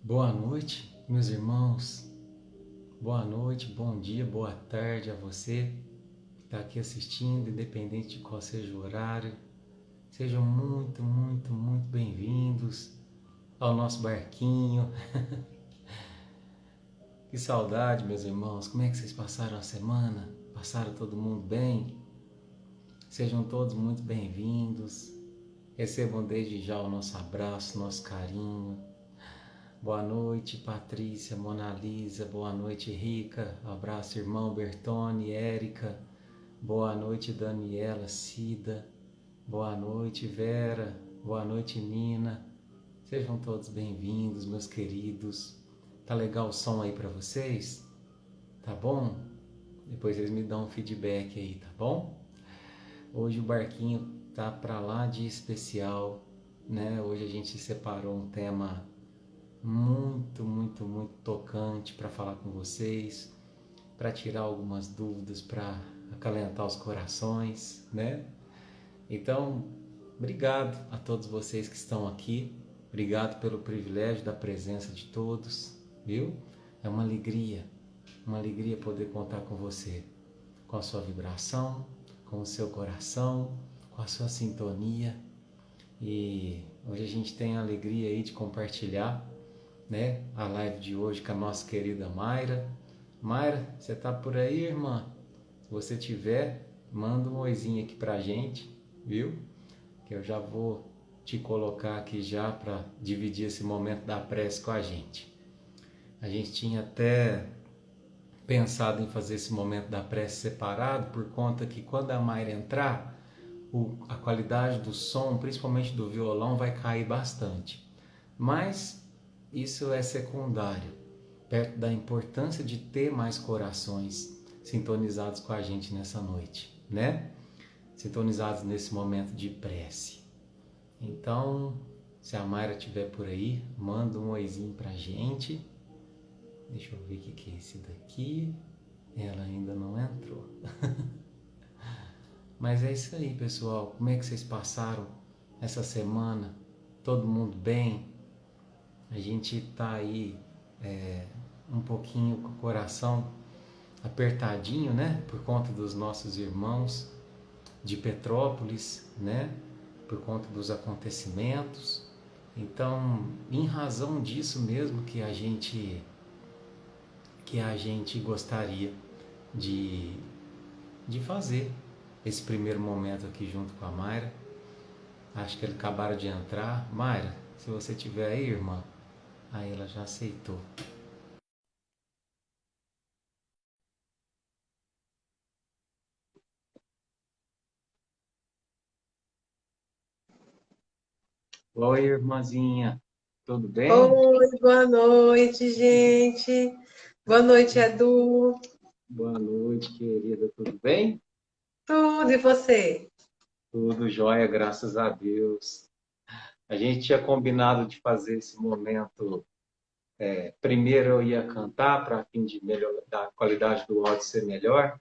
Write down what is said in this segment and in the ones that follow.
Boa noite, meus irmãos. Boa noite, bom dia, boa tarde a você que está aqui assistindo, independente de qual seja o horário. Sejam muito, muito, muito bem-vindos ao nosso barquinho. Que saudade, meus irmãos. Como é que vocês passaram a semana? Passaram todo mundo bem? Sejam todos muito bem-vindos. Recebam desde já o nosso abraço, nosso carinho. Boa noite, Patrícia, Mona Lisa. Boa noite, Rica. Abraço, irmão Bertone, Érica. Boa noite, Daniela, Cida. Boa noite, Vera. Boa noite, Nina. Sejam todos bem-vindos, meus queridos. Tá legal o som aí para vocês? Tá bom? Depois vocês me dão um feedback aí, tá bom? Hoje o barquinho tá para lá de especial, né? Hoje a gente separou um tema muito, muito, muito tocante para falar com vocês, para tirar algumas dúvidas, para acalentar os corações, né? Então, obrigado a todos vocês que estão aqui, obrigado pelo privilégio da presença de todos, viu? É uma alegria poder contar com você, com a sua vibração, com o seu coração, com a sua sintonia. E hoje a gente tem a alegria aí de compartilhar, né, a live de hoje com a nossa querida Mayra. Mayra, você tá por aí, irmã? Se você tiver, manda um oizinho aqui pra gente, viu? Que eu já vou te colocar aqui já para dividir esse momento da prece com a gente. A gente tinha até pensado em fazer esse momento da prece separado, por conta que quando a Mayra entrar, a qualidade do som, principalmente do violão, vai cair bastante. Mas isso é secundário, perto da importância de ter mais corações sintonizados com a gente nessa noite, né? Sintonizados nesse momento de prece. Então, se a Mayra estiver por aí, manda um oizinho pra gente. Deixa eu ver o que é esse daqui. Ela ainda não entrou. Mas é isso aí, pessoal. Como é que vocês passaram essa semana? Todo mundo bem? A gente tá aí um pouquinho com o coração apertadinho, né? Por conta dos nossos irmãos de Petrópolis, né? Por conta dos acontecimentos. Então, em razão disso mesmo que a gente gostaria de, de fazer esse primeiro momento aqui junto com a Mayra. Acho que eles acabaram de entrar. Mayra, se você tiver aí, irmã. Aí ela já aceitou. Oi, irmãzinha. Tudo bem? Oi, boa noite, gente. Boa noite, Edu. Boa noite, querida. Tudo bem? Tudo, e você? Tudo jóia, graças a Deus. A gente tinha combinado de fazer esse momento. Primeiro eu ia cantar para fim de melhorar a qualidade do áudio ser melhor,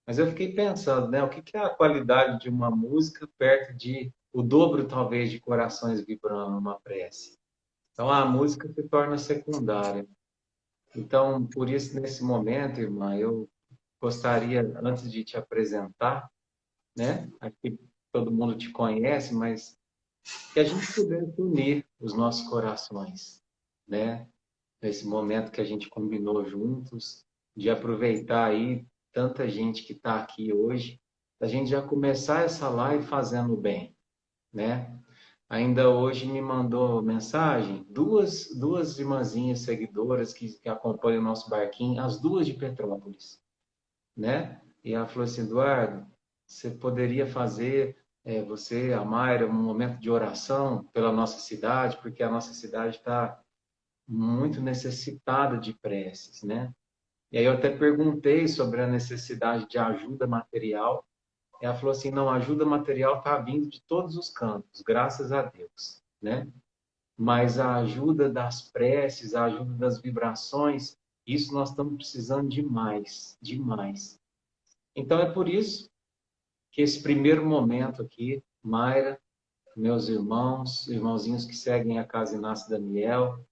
mas eu fiquei pensando, né? O que é a qualidade de uma música perto de o dobro, talvez, de corações vibrando numa prece? Então a música se torna secundária. Então, por isso, nesse momento, irmã, eu gostaria, antes de te apresentar, né? Aqui todo mundo te conhece, mas que a gente pudesse unir os nossos corações, né? Nesse momento que a gente combinou juntos, de aproveitar aí tanta gente que está aqui hoje, a gente já começar essa live fazendo bem, né? Ainda hoje me mandou mensagem duas irmãzinhas seguidoras que acompanham o nosso barquinho, as duas de Petrópolis, né? E ela falou assim, Eduardo, você poderia fazer, você, a Mayra, um momento de oração pela nossa cidade, porque a nossa cidade está muito necessitada de preces, né? E aí eu até perguntei sobre a necessidade de ajuda material. Ela falou assim, não, a ajuda material está vindo de todos os cantos, graças a Deus, né? Mas a ajuda das preces, a ajuda das vibrações, isso nós estamos precisando demais, demais. Então é por isso que esse primeiro momento aqui, Mayra, meus irmãos, irmãozinhos que seguem a Casa Inácio Daniel,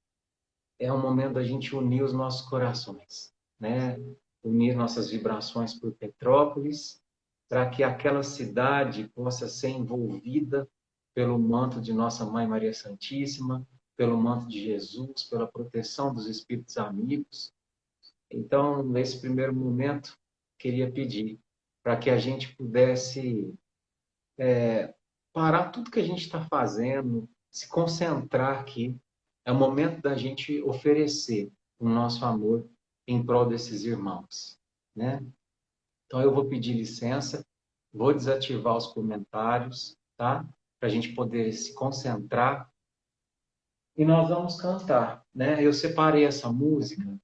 é um momento da gente unir os nossos corações, né? Unir nossas vibrações por Petrópolis, para que aquela cidade possa ser envolvida pelo manto de Nossa Mãe Maria Santíssima, pelo manto de Jesus, pela proteção dos espíritos amigos. Então, nesse primeiro momento, queria pedir para que a gente pudesse parar tudo que a gente está fazendo, se concentrar aqui. É o momento da gente oferecer o nosso amor em prol desses irmãos, né? Então eu vou pedir licença, vou desativar os comentários, tá? Para a gente poder se concentrar e nós vamos cantar, né? Eu separei essa música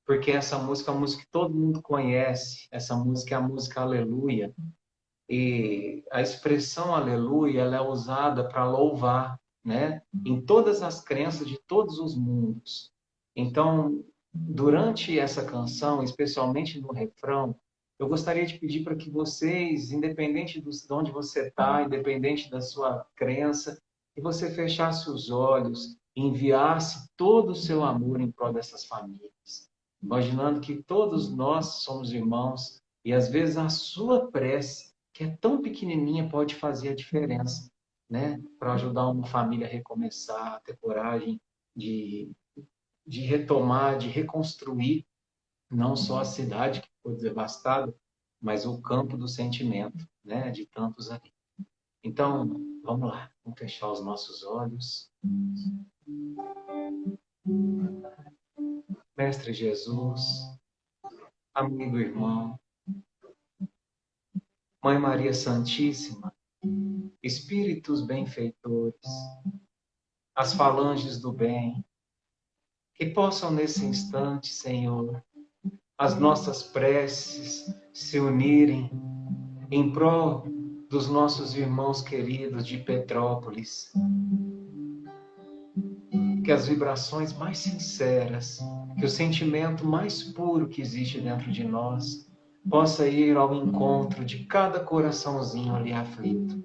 porque essa música é uma música que todo mundo conhece. Essa música é a música Aleluia. E a expressão aleluia, ela é usada para louvar, né? Em todas as crenças de todos os mundos. Então, durante essa canção, especialmente no refrão, eu gostaria de pedir para que vocês, independente de onde você está, independente da sua crença, que você fechasse os olhos e enviasse todo o seu amor em prol dessas famílias. Imaginando que todos nós somos irmãos e às vezes a sua prece que é tão pequenininha pode fazer a diferença, né? Para ajudar uma família a recomeçar, a ter coragem de, de retomar, de reconstruir não só a cidade que foi devastada, mas o campo do sentimento, né? De tantos ali. Então, vamos lá, vamos fechar os nossos olhos. Mestre Jesus, amigo irmão, Mãe Maria Santíssima, espíritos benfeitores, as falanges do bem, que possam nesse instante, Senhor, as nossas preces se unirem em prol dos nossos irmãos queridos de Petrópolis. Que as vibrações mais sinceras, que o sentimento mais puro que existe dentro de nós, possa ir ao encontro de cada coraçãozinho ali aflito.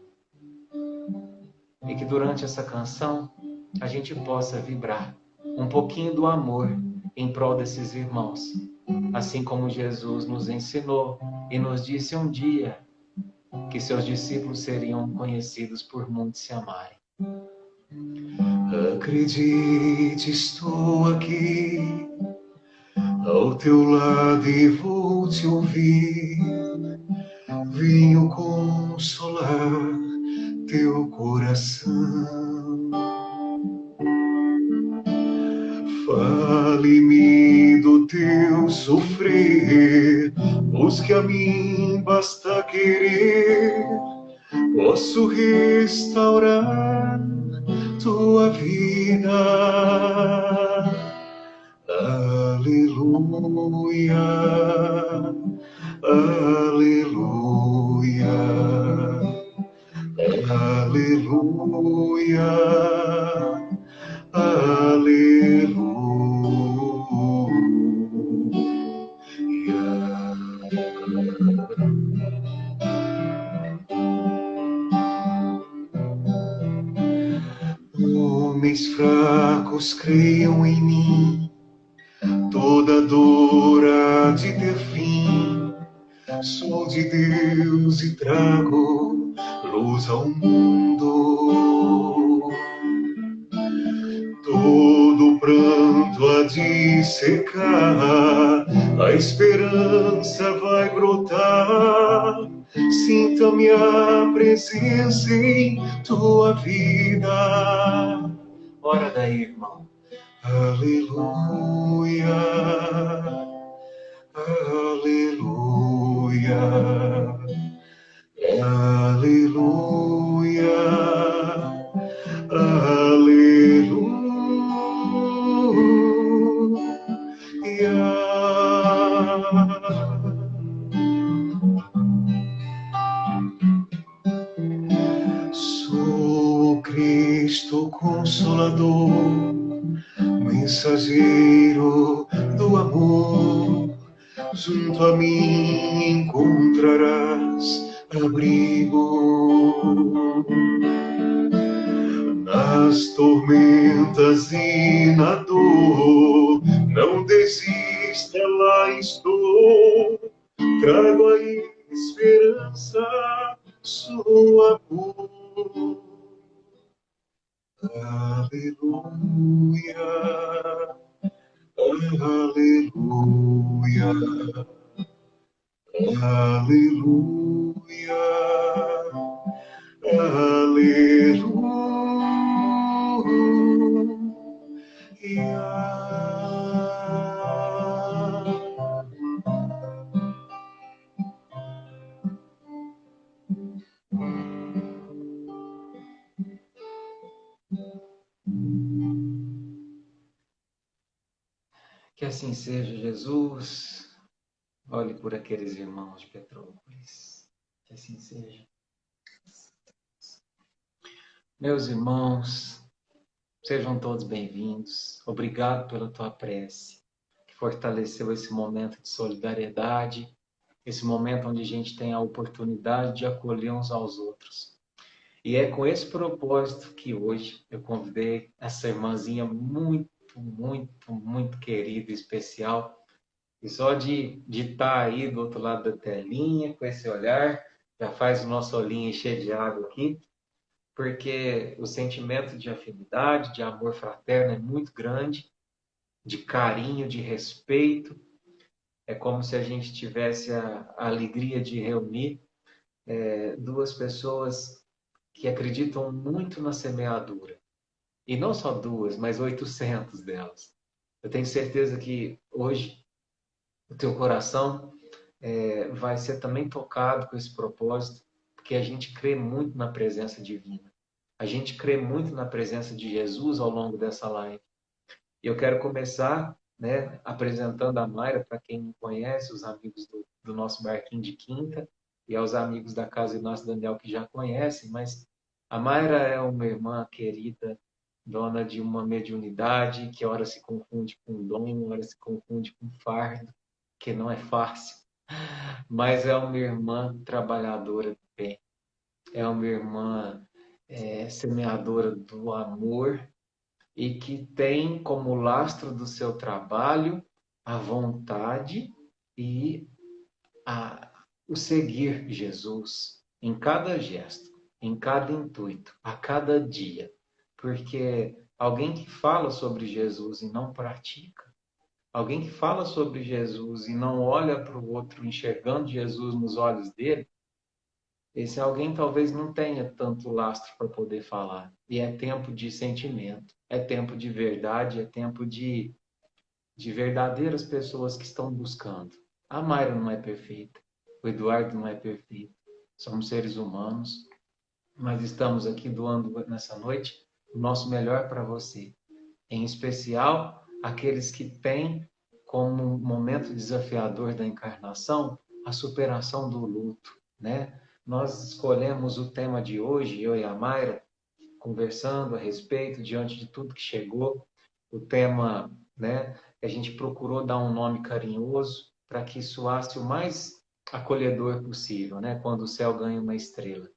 E que durante essa canção a gente possa vibrar um pouquinho do amor em prol desses irmãos. Assim como Jesus nos ensinou e nos disse um dia que seus discípulos seriam conhecidos por muitos se amarem. Acredite, estou aqui ao teu lado e vou te ouvir. Venho consolar teu coração. Fale-me do teu sofrer, pois que a mim basta querer. Posso restaurar tua vida. Aleluia, aleluia, aleluia, Homens fracos creiam em mim, toda dor há de ter fim. Sou de Deus e trago luz ao mundo. Todo pranto há de secar, a esperança vai brotar. Sinta minha presença em tua vida. Ora daí, irmão. Aleluia, aleluia, aleluia, aleluia. Sou o Cristo Consolador, mensageiro do amor. Junto a mim encontrarás abrigo. Nas tormentas e na dor, não desista, lá estou. Trago a esperança, sua cor. Aleluia, aleluia, aleluia, Que assim seja, Jesus. Olhe por aqueles irmãos de Petrópolis. Que assim seja. Meus irmãos, sejam todos bem-vindos. Obrigado pela tua prece, que fortaleceu esse momento de solidariedade, esse momento onde a gente tem a oportunidade de acolher uns aos outros. E é com esse propósito que hoje eu convidei essa irmãzinha muito, muito, muito querida e especial. E só de estar aí do outro lado da telinha, com esse olhar, já faz o nosso olhinho encher de água aqui, porque o sentimento de afinidade, de amor fraterno é muito grande, de carinho, de respeito. É como se a gente tivesse a alegria de reunir duas pessoas que acreditam muito na semeadura. E não só duas, mas 800 delas. Eu tenho certeza que hoje o teu coração vai ser também tocado com esse propósito, porque a gente crê muito na presença divina. A gente crê muito na presença de Jesus ao longo dessa live. E eu quero começar, né, apresentando a Mayra, para quem não conhece, os amigos do nosso Barquinho de Quinta, e aos amigos da Casa Inácio Daniel que já conhecem, mas a Mayra é uma irmã querida, dona de uma mediunidade que ora se confunde com dom, ora se confunde com fardo, que não é fácil, mas é uma irmã trabalhadora do bem, é uma irmã semeadora do amor e que tem como lastro do seu trabalho a vontade e o seguir Jesus em cada gesto, em cada intuito, a cada dia. Porque alguém que fala sobre Jesus e não pratica, alguém que fala sobre Jesus e não olha para o outro enxergando Jesus nos olhos dele, esse alguém talvez não tenha tanto lastro para poder falar. E é tempo de sentimento, é tempo de verdade, é tempo de verdadeiras pessoas que estão buscando. A Mayra não é perfeita, o Eduardo não é perfeito. Somos seres humanos, mas estamos aqui doando nessa noite o nosso melhor para você. Em especial, aqueles que têm como momento desafiador da encarnação a superação do luto, né? Nós escolhemos o tema de hoje, eu e a Mayra, conversando a respeito, diante de tudo que chegou, o tema, né? A gente procurou dar um nome carinhoso para que soasse o mais acolhedor possível, né? Quando o céu ganha uma estrela.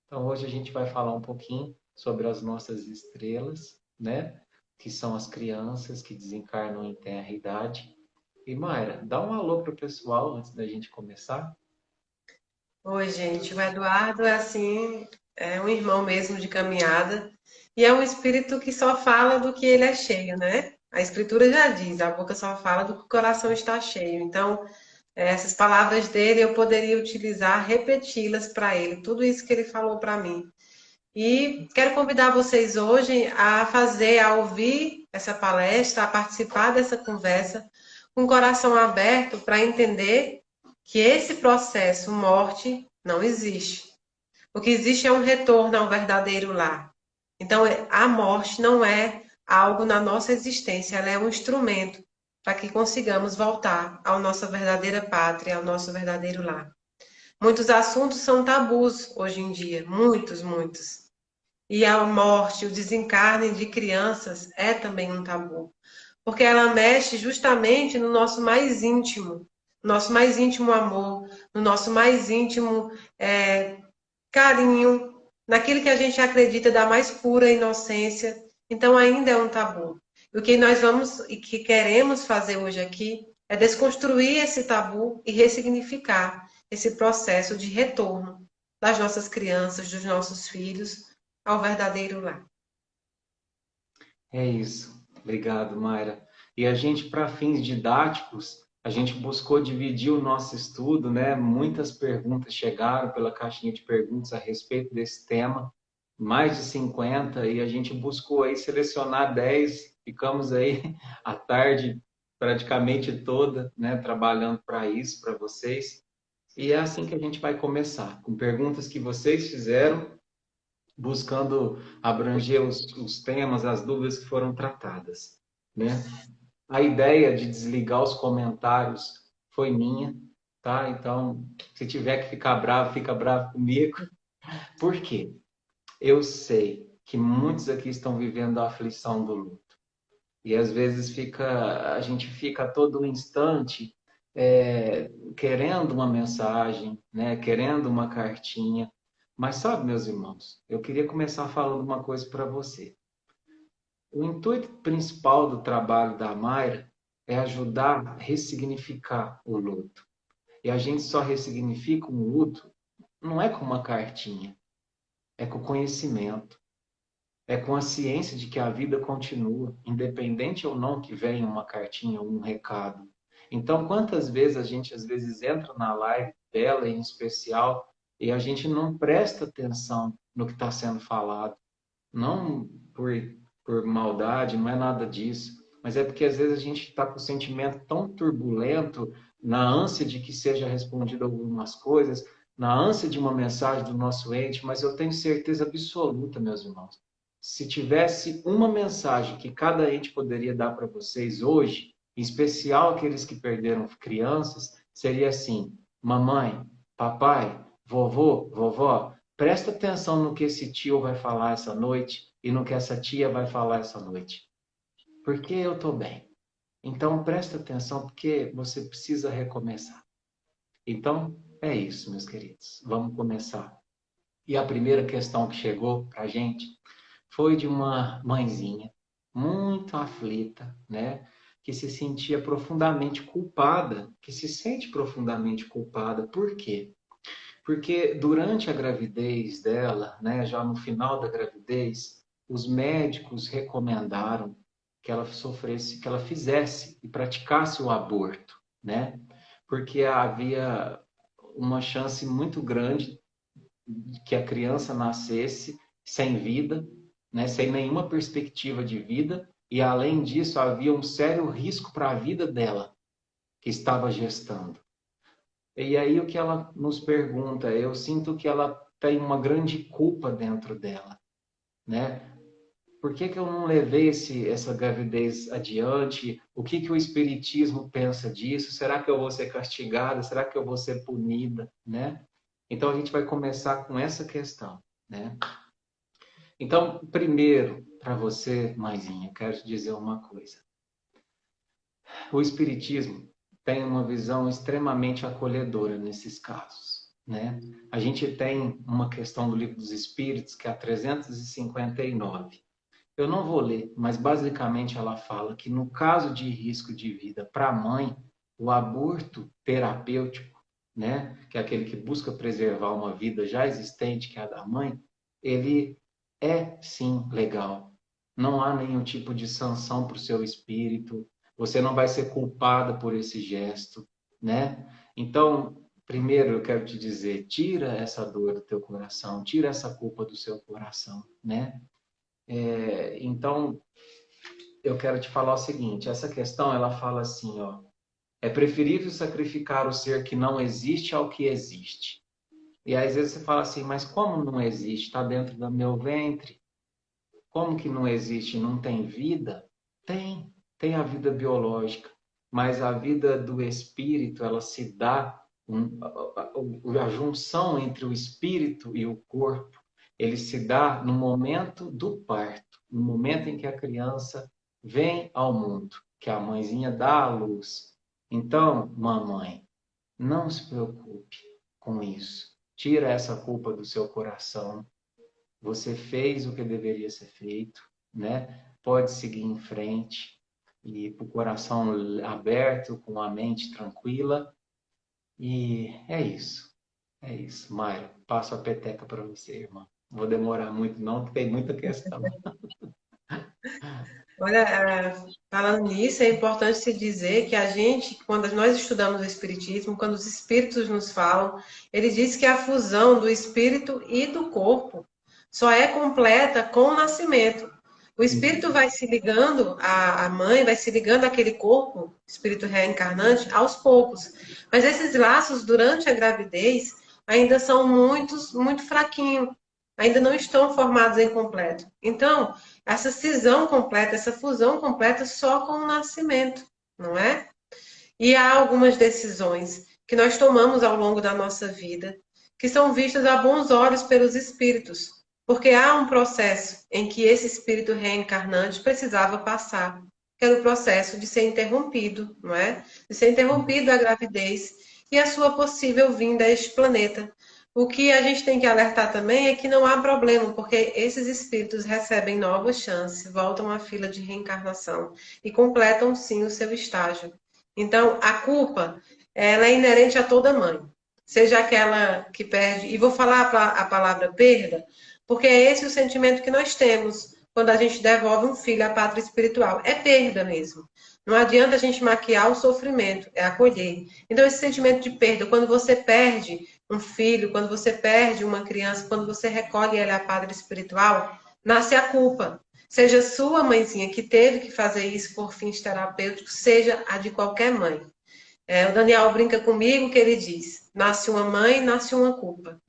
Então, hoje a gente vai falar um pouquinho sobre as nossas estrelas, né? Que são as crianças que desencarnam em tenra idade. E, Mayra, dá um alô para o pessoal antes da gente começar. Oi, gente. O Eduardo é assim, é um irmão mesmo de caminhada e é um espírito que só fala do que ele é cheio, né? A escritura já diz, a boca só fala do que o coração está cheio. Então, essas palavras dele eu poderia utilizar, repeti-las para ele, tudo isso que ele falou para mim. E quero convidar vocês hoje a fazer, a ouvir essa palestra, a participar dessa conversa com o coração aberto para entender que esse processo morte não existe. O que existe é um retorno ao verdadeiro lar. Então, a morte não é algo na nossa existência, ela é um instrumento para que consigamos voltar à nossa verdadeira pátria, ao nosso verdadeiro lar. Muitos assuntos são tabus hoje em dia, muitos, muitos. E a morte, o desencarne de crianças é também um tabu, porque ela mexe justamente no nosso mais íntimo amor, no nosso mais íntimo carinho, naquilo que a gente acredita da mais pura inocência, então ainda é um tabu. E o que nós vamos e que queremos fazer hoje aqui é desconstruir esse tabu e ressignificar esse processo de retorno das nossas crianças, dos nossos filhos ao verdadeiro lar. É isso. Obrigado, Mayra. E a gente, para fins didáticos, a gente buscou dividir o nosso estudo, né? Muitas perguntas chegaram pela caixinha de perguntas a respeito desse tema, mais de 50, e a gente buscou aí selecionar 10. Ficamos aí a tarde praticamente toda, né, trabalhando para isso, para vocês. E é assim que a gente vai começar, com perguntas que vocês fizeram, buscando abranger os temas, as dúvidas que foram tratadas, né? A ideia de desligar os comentários foi minha, tá? Então, se tiver que ficar bravo, fica bravo comigo. Por quê? Eu sei que muitos aqui estão vivendo a aflição do luto. E às vezes a gente fica a todo instante querendo uma mensagem, né? Querendo uma cartinha. Mas sabe, meus irmãos, eu queria começar falando uma coisa para você. O intuito principal do trabalho da Mayra é ajudar a ressignificar o luto. E a gente só ressignifica um luto não é com uma cartinha, é com conhecimento, é com a ciência de que a vida continua, independente ou não que venha uma cartinha ou um recado. Então, quantas vezes a gente às vezes entra na live dela em especial e a gente não presta atenção no que está sendo falado, não por maldade, não é nada disso, mas é porque às vezes a gente está com o sentimento tão turbulento, na ânsia de que seja respondido algumas coisas, na ânsia de uma mensagem do nosso ente, mas eu tenho certeza absoluta, meus irmãos, se tivesse uma mensagem que cada ente poderia dar para vocês hoje, em especial aqueles que perderam crianças, seria assim: mamãe, papai, vovô, vovó, presta atenção no que esse tio vai falar essa noite e no que essa tia vai falar essa noite. Porque eu estou bem. Então presta atenção porque você precisa recomeçar. Então é isso, meus queridos. Vamos começar. E a primeira questão que chegou para a gente foi de uma mãezinha muito aflita, né? Que se sentia profundamente culpada, que se sente profundamente culpada. Por quê? Porque durante a gravidez dela, né, já no final da gravidez, os médicos recomendaram que ela sofresse, que ela fizesse e praticasse o aborto, né? Porque havia uma chance muito grande de que a criança nascesse sem vida, né, sem nenhuma perspectiva de vida, e além disso havia um sério risco para a vida dela, que estava gestando. E aí o que ela nos pergunta, eu sinto que ela tem uma grande culpa dentro dela, né? Por que eu não levei essa gravidez adiante? O que o Espiritismo pensa disso? Será que eu vou ser castigada? Será que eu vou ser punida, né? Então a gente vai começar com essa questão, né? Então, primeiro, para você, mãezinha, quero te dizer uma coisa. O Espiritismo tem uma visão extremamente acolhedora nesses casos, né? A gente tem uma questão do Livro dos Espíritos, que é a 359. Eu não vou ler, mas basicamente ela fala que no caso de risco de vida para a mãe, o aborto terapêutico, né, que é aquele que busca preservar uma vida já existente, que é a da mãe, ele é sim legal. Não há nenhum tipo de sanção para o seu espírito, você não vai ser culpada por esse gesto, né? Então, primeiro eu quero te dizer, tira essa dor do teu coração, tira essa culpa do seu coração, né? Então, eu quero te falar o seguinte, essa questão, ela fala assim, ó, é preferível sacrificar o ser que não existe ao que existe. E aí, às vezes você fala assim, mas como não existe? Está dentro do meu ventre? Como que não existe? Não tem vida? Tem a vida biológica, mas a vida do espírito, ela se dá, a junção entre o espírito e o corpo, ele se dá no momento do parto, no momento em que a criança vem ao mundo, que a mãezinha dá à luz. Então, mamãe, não se preocupe com isso. Tira essa culpa do seu coração. Você fez o que deveria ser feito, né? Pode seguir em frente e com o coração aberto, com a mente tranquila. E é isso. É isso. Mayra, passo a peteca para você, irmã. Não vou demorar muito, não, porque tem muita questão. Olha, falando nisso, é importante se dizer que a gente, quando nós estudamos o Espiritismo, quando os Espíritos nos falam, ele diz que a fusão do Espírito e do corpo só é completa com o nascimento. O Espírito vai se ligando, a mãe vai se ligando àquele corpo, Espírito reencarnante, aos poucos. Mas esses laços, durante a gravidez, ainda são muito fraquinhos, ainda não estão formados em completo. Então, essa cisão completa, essa fusão completa só com o nascimento, não é? E há algumas decisões que nós tomamos ao longo da nossa vida que são vistas a bons olhos pelos espíritos, porque há um processo em que esse espírito reencarnante precisava passar, que era o processo de ser interrompido, não é? De ser interrompido a gravidez e a sua possível vinda a este planeta. O que a gente tem que alertar também é que não há problema, porque esses espíritos recebem novas chances, voltam à fila de reencarnação e completam sim o seu estágio. Então, a culpa, ela é inerente a toda mãe, seja aquela que perde, e vou falar a palavra perda, porque é esse o sentimento que nós temos quando a gente devolve um filho à pátria espiritual. É perda mesmo. Não adianta a gente maquiar o sofrimento, é acolher. Então, esse sentimento de perda, quando você perde um filho, quando você perde uma criança, quando você recolhe ele à pátria espiritual, nasce a culpa. Seja sua mãezinha que teve que fazer isso por fins terapêuticos, seja a de qualquer mãe. O Daniel brinca comigo que ele diz: nasce uma mãe, nasce uma culpa.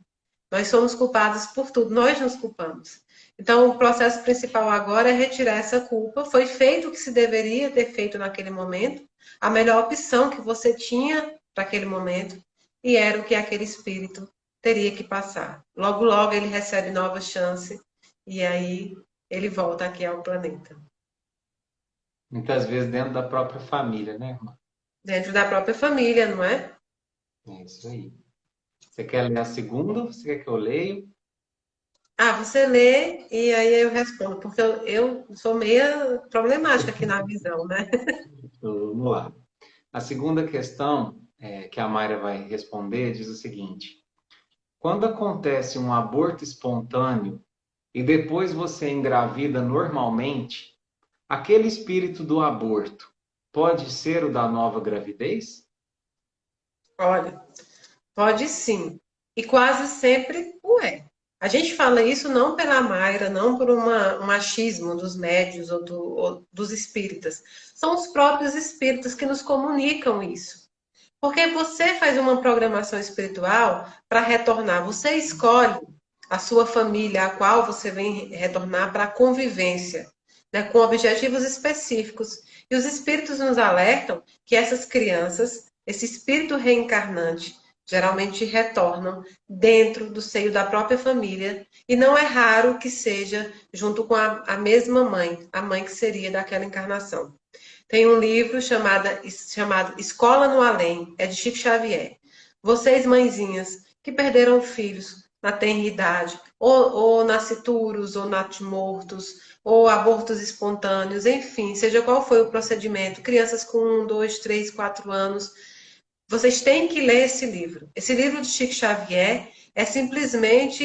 Nós somos culpados por tudo, nós nos culpamos. Então, o processo principal agora é retirar essa culpa. Foi feito o que se deveria ter feito naquele momento, a melhor opção que você tinha para aquele momento, e era o que aquele espírito teria que passar. Logo, logo ele recebe nova chance, e aí ele volta aqui ao planeta. Muitas vezes dentro da própria família, né, irmã? Dentro da própria família, não é? É isso aí. Você quer ler a segunda? Você quer que eu leia? Você lê e aí eu respondo, porque eu sou meia problemática aqui na visão, né? Vamos lá. A segunda questão que a Mayra vai responder diz o seguinte: quando acontece um aborto espontâneo e depois você engravida normalmente, aquele espírito do aborto pode ser o da nova gravidez? Olha, pode sim. E quase sempre o é. A gente fala isso não pela Mayra, não por um achismo dos médios ou dos espíritas. São os próprios espíritos que nos comunicam isso. Porque você faz uma programação espiritual para retornar. Você escolhe a sua família, a qual você vem retornar para a convivência, né, com objetivos específicos. E os espíritos nos alertam que essas crianças, esse espírito reencarnante, geralmente retornam dentro do seio da própria família, e não é raro que seja junto com a mesma mãe, a mãe que seria daquela encarnação. Tem um livro chamado Escola no Além, é de Chico Xavier. Vocês, mãezinhas, que perderam filhos na tenra idade, ou nascituros, ou natimortos, ou abortos espontâneos, enfim, seja qual foi o procedimento, crianças com 1, 2, 3, 4 anos, vocês têm que ler esse livro. Esse livro de Chico Xavier é simplesmente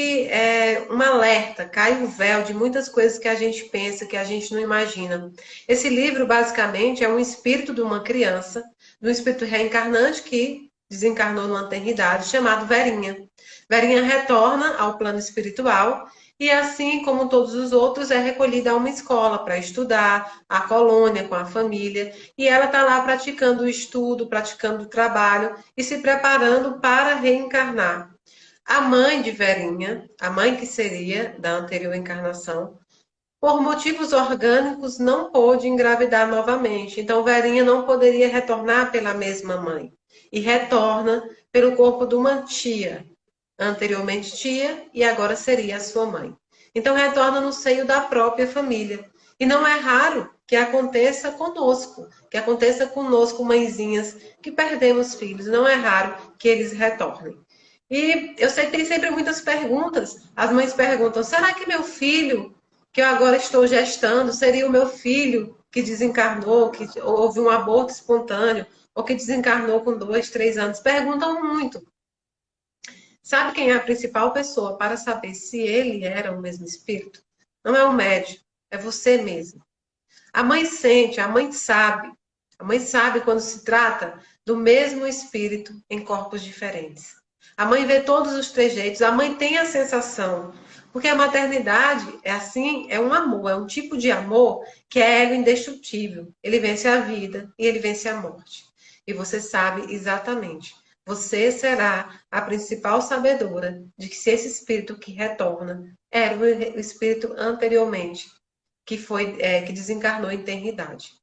um alerta, cai o véu de muitas coisas que a gente pensa, que a gente não imagina. Esse livro, basicamente, é um espírito de uma criança, de um espírito reencarnante que desencarnou numa eternidade, chamado Verinha. Verinha retorna ao plano espiritual e, assim como todos os outros, é recolhida a uma escola para estudar, a colônia com a família, e ela está lá praticando o estudo, praticando o trabalho e se preparando para reencarnar. A mãe de Verinha, a mãe que seria da anterior encarnação, por motivos orgânicos não pôde engravidar novamente. Então, Verinha não poderia retornar pela mesma mãe. E retorna pelo corpo de uma tia, anteriormente tia, e agora seria a sua mãe. Então, retorna no seio da própria família. E não é raro que aconteça conosco, mãezinhas, que perdemos filhos. Não é raro que eles retornem. E eu sei que tem sempre muitas perguntas. As mães perguntam: será que meu filho, que eu agora estou gestando, seria o meu filho que desencarnou, que houve um aborto espontâneo, ou que desencarnou com 2, 3 anos? Perguntam muito. Sabe quem é a principal pessoa para saber se ele era o mesmo espírito? Não é o médium, é você mesmo. A mãe sente, a mãe sabe. A mãe sabe quando se trata do mesmo espírito em corpos diferentes. A mãe vê todos os trejeitos, a mãe tem a sensação. Porque a maternidade é assim, é um amor, é um tipo de amor que é ego indestrutível. Ele vence a vida e ele vence a morte. E você sabe exatamente. Você será a principal sabedora de que se esse espírito que retorna era o espírito anteriormente que desencarnou em eternidade.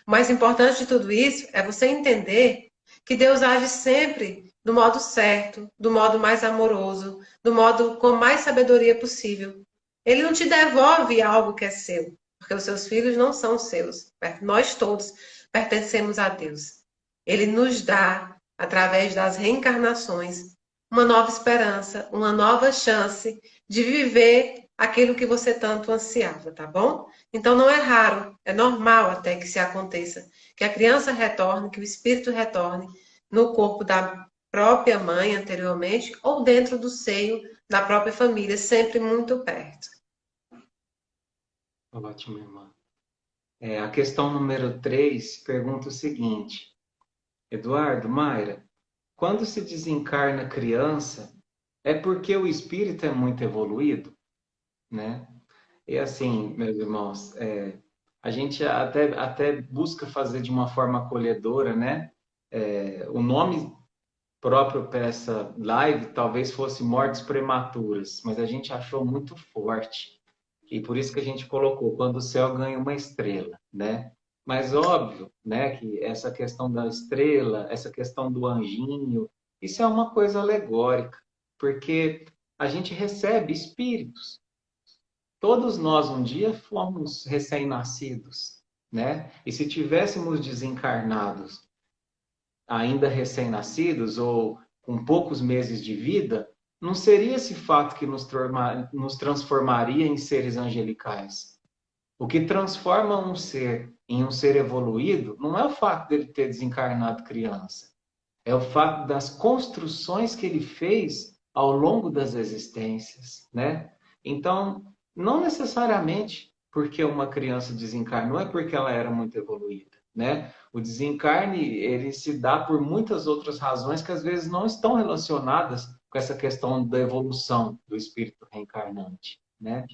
O mais importante de tudo isso é você entender que Deus age sempre do modo certo, do modo mais amoroso, do modo com mais sabedoria possível. Ele não te devolve algo que é seu, porque os seus filhos não são seus. Nós todos pertencemos a Deus. Ele nos dá, através das reencarnações, uma nova esperança, uma nova chance de viver aquilo que você tanto ansiava, tá bom? Então não é raro, é normal até que se aconteça que a criança retorne, que o espírito retorne no corpo da própria mãe anteriormente ou dentro do seio da própria família, sempre muito perto. Ótimo, irmã. A questão número 3 pergunta o seguinte: Eduardo, Mayra, quando se desencarna criança, é porque o espírito é muito evoluído, né? E assim, meus irmãos, a gente até busca fazer de uma forma acolhedora, né? O nome próprio para essa live talvez fosse Mortes Prematuras, mas a gente achou muito forte. E por isso que a gente colocou quando o céu ganha uma estrela, né? Mas óbvio, né, que essa questão da estrela, essa questão do anjinho, isso é uma coisa alegórica, porque a gente recebe espíritos. Todos nós um dia fomos recém-nascidos, né? E se tivéssemos desencarnados ainda recém-nascidos ou com poucos meses de vida, não seria esse fato que nos transformaria em seres angelicais. O que transforma um ser em um ser evoluído não é o fato dele ter desencarnado criança, é o fato das construções que ele fez ao longo das existências, né? Então, não necessariamente porque uma criança desencarnou é porque ela era muito evoluída, né? O desencarne, ele se dá por muitas outras razões que às vezes não estão relacionadas com essa questão da evolução do espírito reencarnante, né?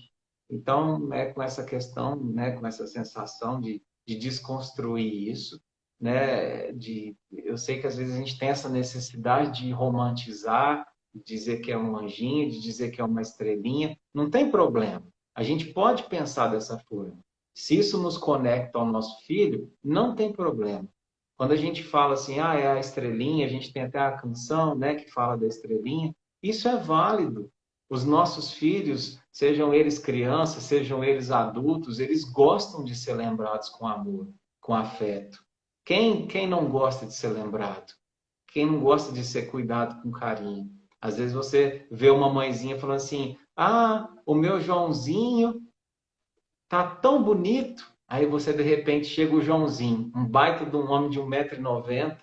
Então, com essa questão, né, com essa sensação de desconstruir isso, né, eu sei que às vezes a gente tem essa necessidade de romantizar, de dizer que é um anjinho, de dizer que é uma estrelinha, não tem problema. A gente pode pensar dessa forma. Se isso nos conecta ao nosso filho, não tem problema. Quando a gente fala assim, é a estrelinha, a gente tem até a canção, né, que fala da estrelinha, isso é válido. Os nossos filhos, sejam eles crianças, sejam eles adultos, eles gostam de ser lembrados com amor, com afeto. Quem não gosta de ser lembrado? Quem não gosta de ser cuidado com carinho? Às vezes você vê uma mãezinha falando assim, o meu Joãozinho tá tão bonito. Aí você, de repente, chega o Joãozinho, um baita de um homem de 1,90 m,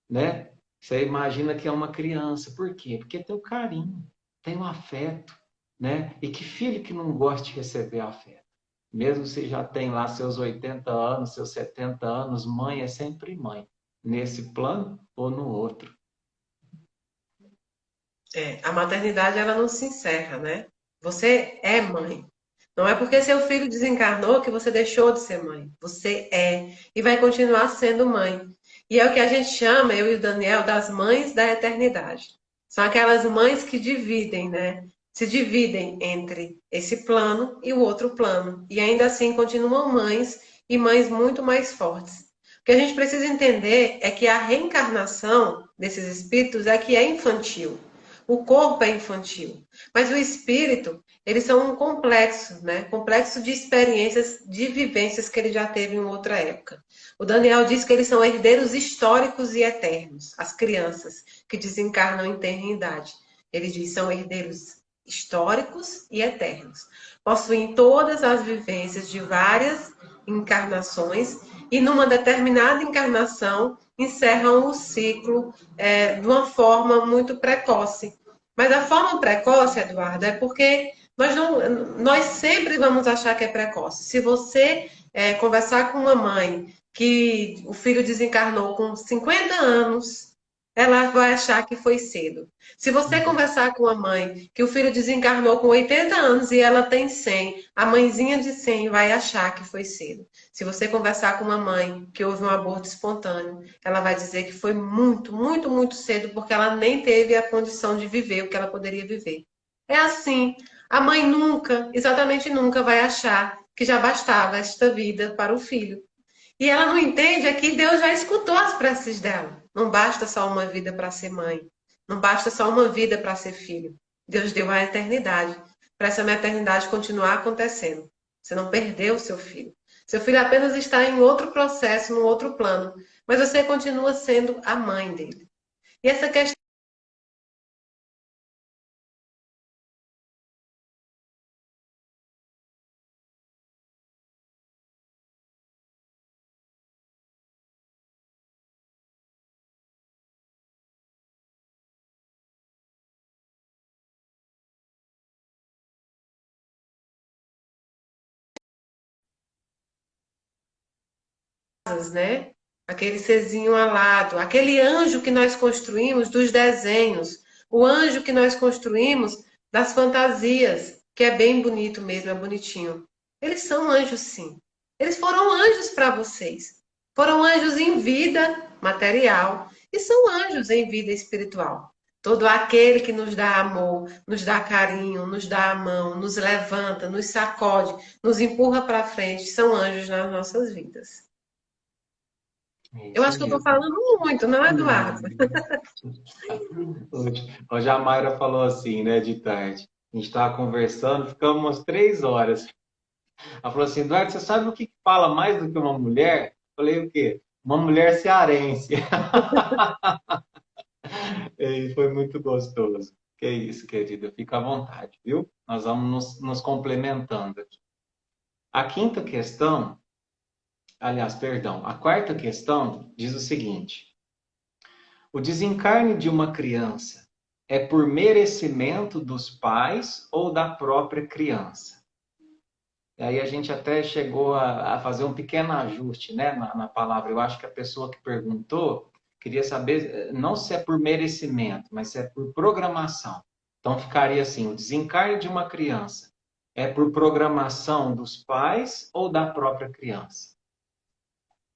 né? Você imagina que é uma criança. Por quê? Porque tem o carinho, tem o afeto, né? E que filho que não gosta de receber afeto? Mesmo se já tem lá seus 80 anos, seus 70 anos, mãe é sempre mãe, nesse plano ou no outro. A maternidade, ela não se encerra, né? Você é mãe. Não é porque seu filho desencarnou que você deixou de ser mãe. Você é e vai continuar sendo mãe. E é o que a gente chama, eu e o Daniel, das mães da eternidade. São aquelas mães que dividem, né? Se dividem entre esse plano e o outro plano. E ainda assim continuam mães e mães muito mais fortes. O que a gente precisa entender é que a reencarnação desses espíritos é que é infantil. O corpo é infantil. Mas o espírito, eles são um complexo, né? Complexo de experiências, de vivências que ele já teve em outra época. O Daniel diz que eles são herdeiros históricos e eternos, as crianças que desencarnam em eternidade. Ele diz, são herdeiros históricos e eternos. Possuem todas as vivências de várias encarnações e numa determinada encarnação encerram o ciclo de uma forma muito precoce. Mas a forma precoce, Eduardo, é porque nós sempre vamos achar que é precoce. Se você conversar com uma mãe que o filho desencarnou com 50 anos, ela vai achar que foi cedo. Se você conversar com uma mãe que o filho desencarnou com 80 anos e ela tem 100, a mãezinha de 100 vai achar que foi cedo. Se você conversar com uma mãe que houve um aborto espontâneo, ela vai dizer que foi muito, muito, muito cedo porque ela nem teve a condição de viver o que ela poderia viver. É assim. A mãe nunca, exatamente nunca, vai achar que já bastava esta vida para o filho. E ela não entende é que Deus já escutou as preces dela. Não basta só uma vida para ser mãe. Não basta só uma vida para ser filho. Deus deu a eternidade. Para essa eternidade continuar acontecendo. Você não perdeu o seu filho. Seu filho apenas está em outro processo, num outro plano. Mas você continua sendo a mãe dele. E essa questão né? Aquele serzinho alado, aquele anjo que nós construímos dos desenhos, o anjo que nós construímos das fantasias, que é bem bonito mesmo, é bonitinho. Eles são anjos, sim. Eles foram anjos para vocês. Foram anjos em vida material e são anjos em vida espiritual. Todo aquele que nos dá amor, nos dá carinho, nos dá a mão, nos levanta, nos sacode, nos empurra para frente, são anjos nas nossas vidas. É Eu isso acho que eu estou mesmo. falando muito, não é, Eduardo? Hoje a Mayra falou assim, né, de tarde. A gente estava conversando, ficamos umas 3 horas. Ela falou assim, Eduardo, você sabe o que fala mais do que uma mulher? Eu falei, o quê? Uma mulher cearense. E foi muito gostoso. Que isso, querida. Fica à vontade, viu? Nós vamos nos complementando aqui. A quinta questão, aliás, perdão, a quarta questão diz o seguinte: o desencarne de uma criança é por merecimento dos pais ou da própria criança? E aí a gente até chegou a fazer um pequeno ajuste, né, na palavra. Eu acho que a pessoa que perguntou queria saber não se é por merecimento, mas se é por programação. Então ficaria assim: o desencarne de uma criança é por programação dos pais ou da própria criança?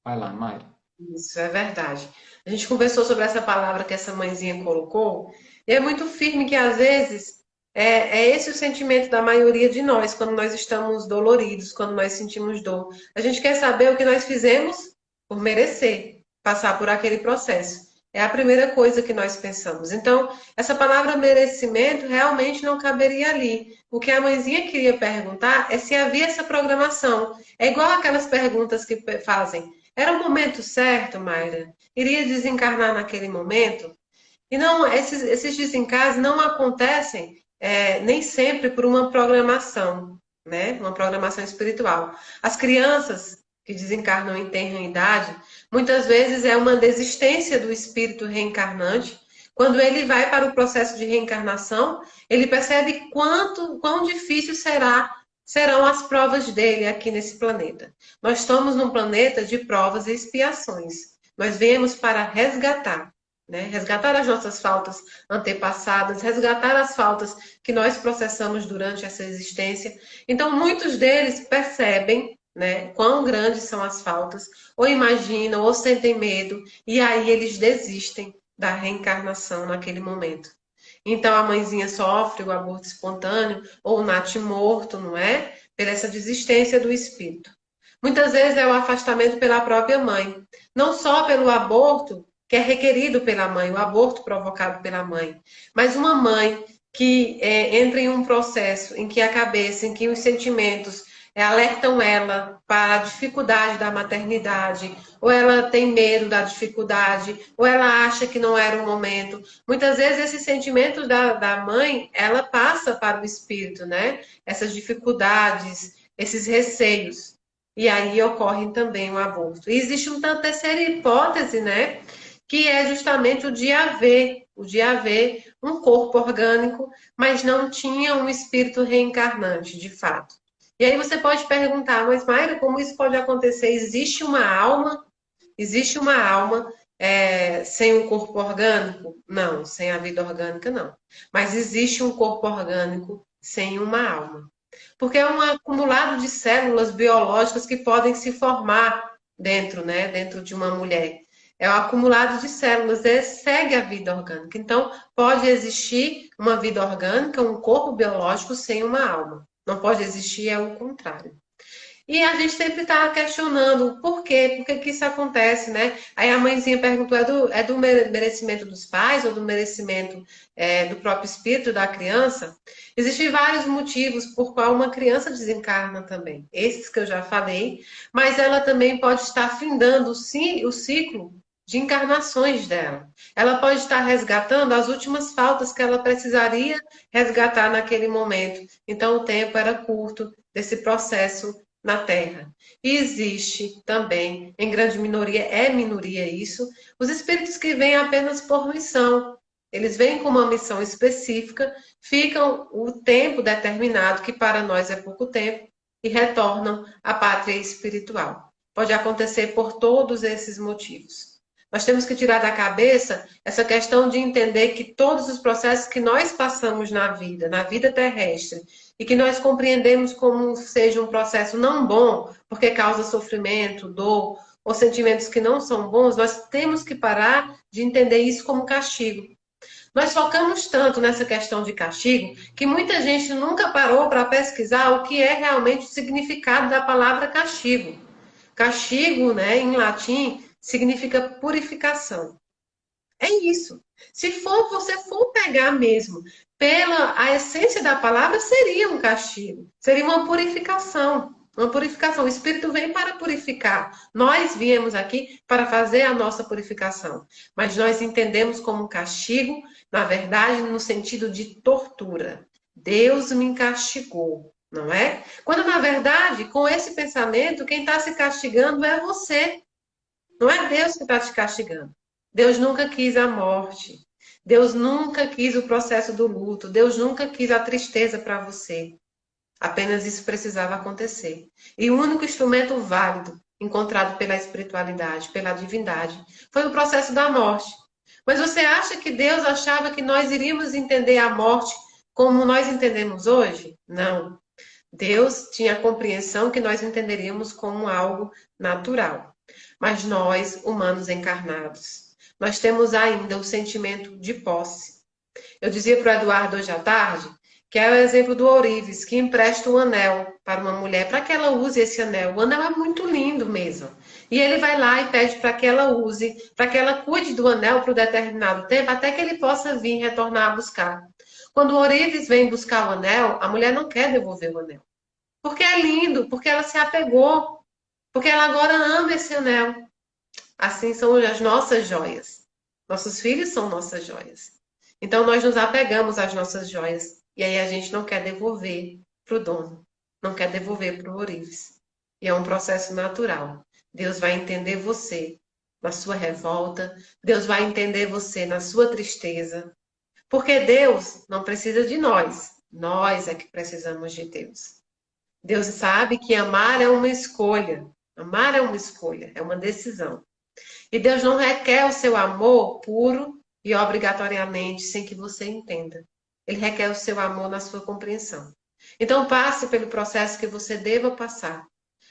Vai lá, Mayra. Isso é verdade. A gente conversou sobre essa palavra que essa mãezinha colocou, e é muito firme que às vezes é esse o sentimento da maioria de nós, quando nós estamos doloridos, quando nós sentimos dor. A gente quer saber o que nós fizemos por merecer passar por aquele processo. É a primeira coisa que nós pensamos. Então, essa palavra merecimento realmente não caberia ali. O que a mãezinha queria perguntar é se havia essa programação. É igual aquelas perguntas que fazem. Era o momento certo, Mayra? Iria desencarnar naquele momento? E não, esses desencarnes não acontecem nem sempre por uma programação, né? Uma programação espiritual. As crianças que desencarnam em tenra idade, muitas vezes é uma desistência do espírito reencarnante. Quando ele vai para o processo de reencarnação, ele percebe quão difícil serão as provas dele aqui nesse planeta. Nós estamos num planeta de provas e expiações. Nós viemos para resgatar, né? Resgatar as nossas faltas antepassadas, resgatar as faltas que nós processamos durante essa existência. Então, muitos deles percebem, né, quão grandes são as faltas, ou imaginam, ou sentem medo, e aí eles desistem da reencarnação naquele momento. Então a mãezinha sofre o aborto espontâneo ou o natimorto, não é? Por essa desistência do espírito. Muitas vezes é o afastamento pela própria mãe. Não só pelo aborto, que é requerido pela mãe, o aborto provocado pela mãe, mas uma mãe que entra em um processo em que a cabeça, em que os sentimentos alertam ela para a dificuldade da maternidade, ou ela tem medo da dificuldade, ou ela acha que não era o momento. Muitas vezes esses sentimentos da mãe, ela passa para o espírito, né? Essas dificuldades, esses receios. E aí ocorre também o aborto. E existe uma terceira hipótese, né? Que é justamente o de haver um corpo orgânico, mas não tinha um espírito reencarnante, de fato. E aí você pode perguntar, mas Mayra, como isso pode acontecer? Existe uma alma? Existe uma alma sem um corpo orgânico? Não, sem a vida orgânica, não. Mas existe um corpo orgânico sem uma alma. Porque é um acumulado de células biológicas que podem se formar dentro, né, dentro de uma mulher. É o acumulado de células, segue a vida orgânica. Então, pode existir uma vida orgânica, um corpo biológico sem uma alma. Não pode existir, é o contrário. E a gente sempre está questionando por quê, por que que isso acontece, né? Aí a mãezinha perguntou, é do merecimento dos pais ou do merecimento do próprio espírito da criança? Existem vários motivos por qual uma criança desencarna também. Esses que eu já falei, mas ela também pode estar findando o ciclo de encarnações dela. Ela pode estar resgatando as últimas faltas que ela precisaria resgatar naquele momento. Então o tempo era curto desse processo na Terra. E existe também, em grande minoria, é minoria isso, os espíritos que vêm apenas por missão. Eles vêm com uma missão específica, ficam o tempo determinado, que para nós é pouco tempo, e retornam à pátria espiritual. Pode acontecer por todos esses motivos. Nós temos que tirar da cabeça essa questão de entender que todos os processos que nós passamos na vida terrestre, e que nós compreendemos como seja um processo não bom, porque causa sofrimento, dor, ou sentimentos que não são bons, nós temos que parar de entender isso como castigo. Nós focamos tanto nessa questão de castigo que muita gente nunca parou para pesquisar o que é realmente o significado da palavra castigo. Castigo, né, em latim, significa purificação. É isso. Se você for pegar mesmo pela a essência da palavra, seria um castigo, seria uma purificação. Uma purificação. O Espírito vem para purificar. Nós viemos aqui para fazer a nossa purificação. Mas nós entendemos como um castigo, na verdade, no sentido de tortura. Deus me castigou, não é? Quando, na verdade, com esse pensamento, quem está se castigando é você. Não é Deus que está te castigando. Deus nunca quis a morte. Deus nunca quis o processo do luto. Deus nunca quis a tristeza para você. Apenas isso precisava acontecer. E o único instrumento válido encontrado pela espiritualidade, pela divindade, foi o processo da morte. Mas você acha que Deus achava que nós iríamos entender a morte como nós entendemos hoje? Não. Deus tinha a compreensão que nós entenderíamos como algo natural. Mas nós, humanos encarnados, nós temos ainda o sentimento de posse. Eu dizia para o Eduardo hoje à tarde que é o exemplo do ourives, que empresta um anel para uma mulher, para que ela use esse anel. O anel é muito lindo mesmo. E ele vai lá e pede para que ela use, para que ela cuide do anel por um determinado tempo, até que ele possa vir retornar a buscar. Quando o ourives vem buscar o anel, a mulher não quer devolver o anel. Porque é lindo, porque ela se apegou, porque ela agora ama esse anel. Assim são as nossas joias. Nossos filhos são nossas joias. Então nós nos apegamos às nossas joias. E aí a gente não quer devolver para o dono. Não quer devolver para o ourives. E é um processo natural. Deus vai entender você na sua revolta. Deus vai entender você na sua tristeza. Porque Deus não precisa de nós. Nós é que precisamos de Deus. Deus sabe que amar é uma escolha. Amar é uma escolha, é uma decisão. E Deus não requer o seu amor puro e obrigatoriamente sem que você entenda. Ele requer o seu amor na sua compreensão. Então passe pelo processo que você deva passar.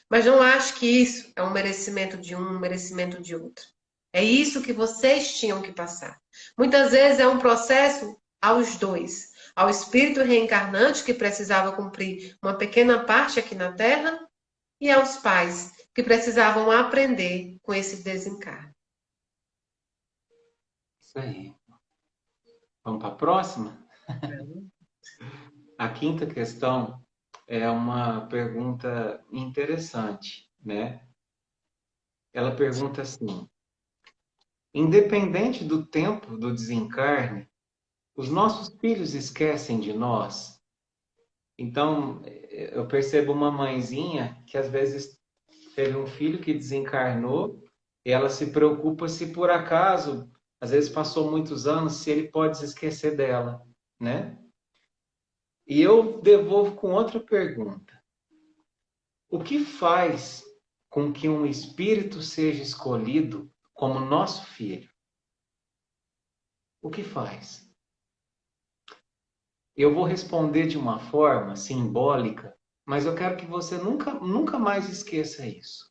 Mas não ache que isso é um merecimento de um merecimento de outro. É isso que vocês tinham que passar. Muitas vezes é um processo aos dois. Ao espírito reencarnante que precisava cumprir uma pequena parte aqui na Terra e aos pais que precisavam aprender com esse desencarne. Isso aí. Vamos para a próxima? A quinta questão é uma pergunta interessante, né? Ela pergunta assim: independente do tempo do desencarne, os nossos filhos esquecem de nós? Então, eu percebo uma mãezinha que às vezes teve um filho que desencarnou e ela se preocupa se por acaso, às vezes passou muitos anos, se ele pode se esquecer dela, né? E eu devolvo com outra pergunta. O que faz com que um espírito seja escolhido como nosso filho? O que faz? Eu vou responder de uma forma simbólica, mas eu quero que você nunca mais esqueça isso.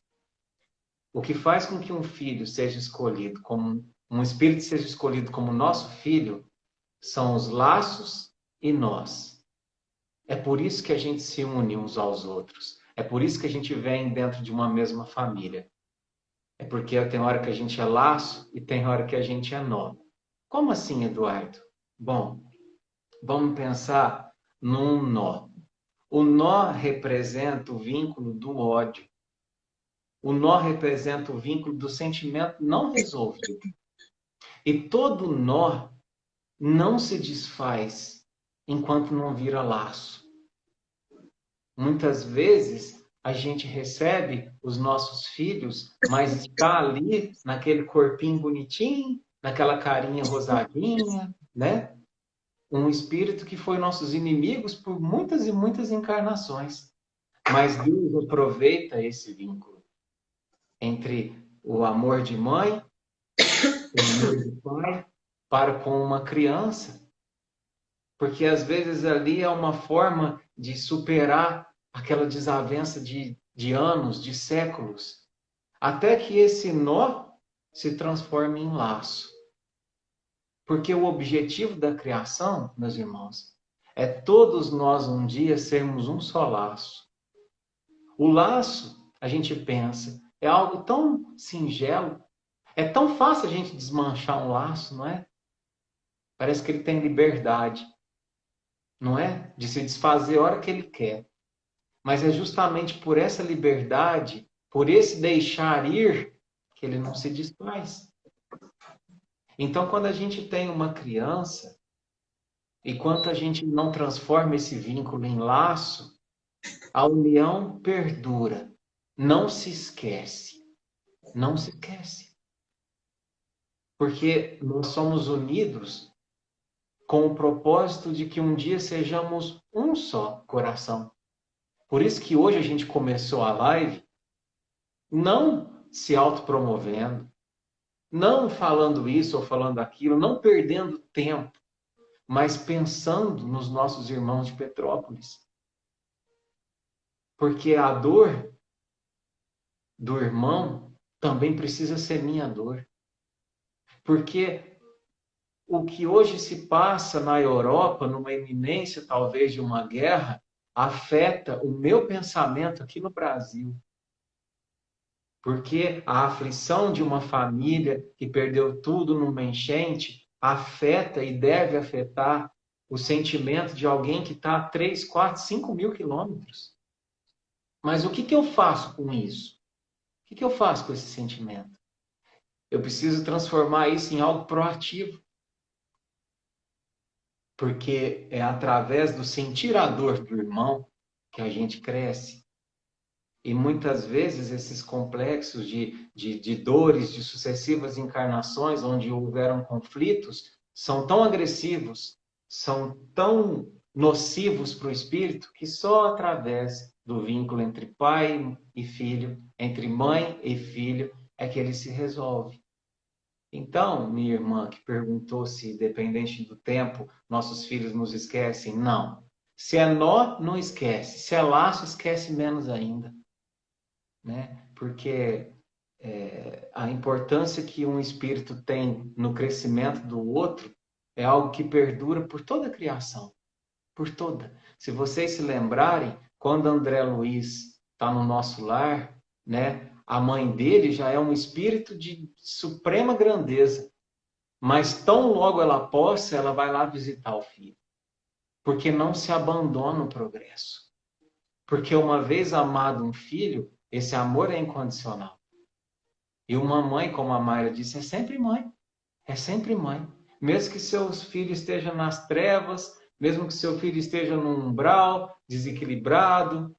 O que faz com que um filho seja escolhido como um espírito seja escolhido como nosso filho são os laços e nós. É por isso que a gente se une uns aos outros. É por isso que a gente vem dentro de uma mesma família. É porque tem hora que a gente é laço e tem hora que a gente é nó. Como assim, Eduardo? Bom, vamos pensar num nó. O nó representa o vínculo do ódio. O nó representa o vínculo do sentimento não resolvido. E todo nó não se desfaz enquanto não vira laço. Muitas vezes a gente recebe os nossos filhos, mas está ali naquele corpinho bonitinho, naquela carinha rosadinha, né? Um espírito que foi nossos inimigos por muitas e muitas encarnações. Mas Deus aproveita esse vínculo entre o amor de mãe, o amor de pai, para com uma criança. Porque às vezes ali é uma forma de superar aquela desavença de anos, de séculos, até que esse nó se transforme em laço. Porque o objetivo da criação, meus irmãos, é todos nós um dia sermos um só laço. O laço, a gente pensa, é algo tão singelo, é tão fácil a gente desmanchar um laço, não é? Parece que ele tem liberdade, não é? De se desfazer a hora que ele quer. Mas é justamente por essa liberdade, por esse deixar ir, que ele não se desfaz. Então, quando a gente tem uma criança, e quando a gente não transforma esse vínculo em laço, a união perdura. Não se esquece. Não se esquece. Porque nós somos unidos com o propósito de que um dia sejamos um só coração. Por isso que hoje a gente começou a live não se autopromovendo, não falando isso ou falando aquilo, não perdendo tempo, mas pensando nos nossos irmãos de Petrópolis. Porque a dor do irmão também precisa ser minha dor. Porque o que hoje se passa na Europa, numa iminência talvez de uma guerra, afeta o meu pensamento aqui no Brasil. Porque a aflição de uma família que perdeu tudo numa enchente afeta e deve afetar o sentimento de alguém que está a 3, 4, 5 mil quilômetros. Mas o que eu faço com isso? O que eu faço com esse sentimento? Eu preciso transformar isso em algo proativo. Porque é através do sentir a dor do irmão que a gente cresce. E muitas vezes esses complexos de dores, de sucessivas encarnações, onde houveram conflitos, são tão agressivos, são tão nocivos para o espírito, que só através do vínculo entre pai e filho, entre mãe e filho, é que ele se resolve. Então, minha irmã que perguntou se, dependente do tempo, nossos filhos nos esquecem, não. Se é nó, não esquece. Se é laço, esquece menos ainda. Né? Porque a importância que um espírito tem no crescimento do outro é algo que perdura por toda a criação. Por toda. Se vocês se lembrarem, quando André Luiz está no nosso lar, né? A mãe dele já é um espírito de suprema grandeza. Mas tão logo ela possa, ela vai lá visitar o filho. Porque não se abandona o progresso. Porque uma vez amado um filho, esse amor é incondicional. E uma mãe, como a Mayra disse, é sempre mãe. É sempre mãe. Mesmo que seus filhos estejam nas trevas, mesmo que seu filho esteja num umbral, desequilibrado,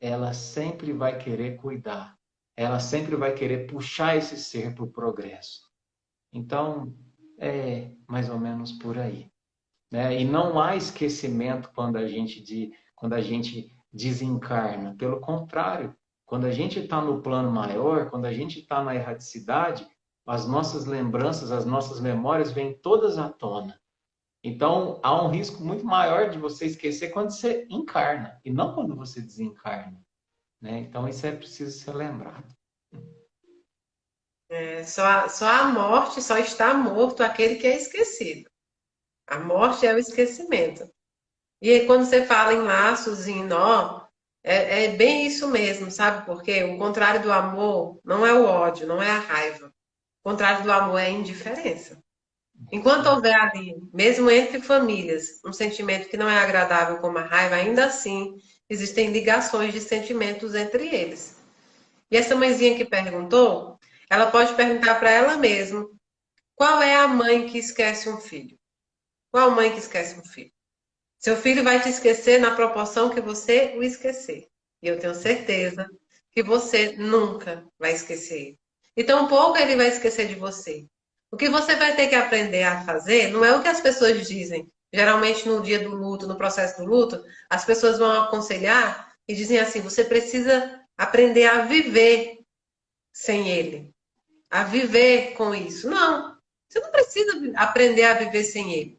ela sempre vai querer cuidar. Ela sempre vai querer puxar esse ser para o progresso. Então, é mais ou menos por aí, né? E não há esquecimento quando a gente desencarna. Pelo contrário, quando a gente está no plano maior, quando a gente está na erraticidade, as nossas lembranças, as nossas memórias vêm todas à tona. Então, há um risco muito maior de você esquecer quando você encarna, e não quando você desencarna, né? Então, isso é preciso ser lembrado. Só a morte, só está morto aquele que é esquecido. A morte é o esquecimento. E aí, quando você fala em laços e em nó, é bem isso mesmo, sabe? Porque o contrário do amor não é o ódio, não é a raiva. O contrário do amor é a indiferença. Enquanto houver ali, mesmo entre famílias, um sentimento que não é agradável como a raiva, ainda assim existem ligações de sentimentos entre eles. E essa mãezinha que perguntou, ela pode perguntar para ela mesma: qual é a mãe que esquece um filho? Qual mãe que esquece um filho? Seu filho vai te esquecer na proporção que você o esquecer. E eu tenho certeza que você nunca vai esquecer. E tampouco ele vai esquecer de você. O que você vai ter que aprender a fazer não é o que as pessoas dizem. Geralmente no dia do luto, no processo do luto, as pessoas vão aconselhar e dizem assim: você precisa aprender a viver sem ele, a viver com isso. Não, você não precisa aprender a viver sem ele.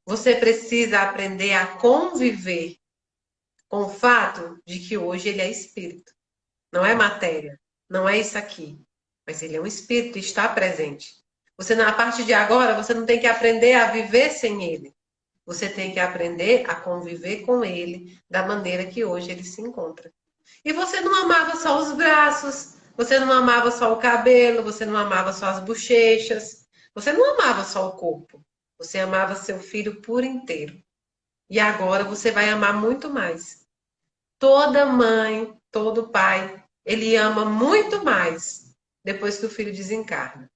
Você precisa aprender a conviver com o fato de que hoje ele é espírito. Não é matéria, não é isso aqui. Mas ele é um espírito e está presente. Você, na partir de agora, você não tem que aprender a viver sem ele. Você tem que aprender a conviver com ele da maneira que hoje ele se encontra. E você não amava só os braços, você não amava só o cabelo, você não amava só as bochechas, você não amava só o corpo. Você amava seu filho por inteiro. E agora você vai amar muito mais. Toda mãe, todo pai, ele ama muito mais depois que o filho desencarna.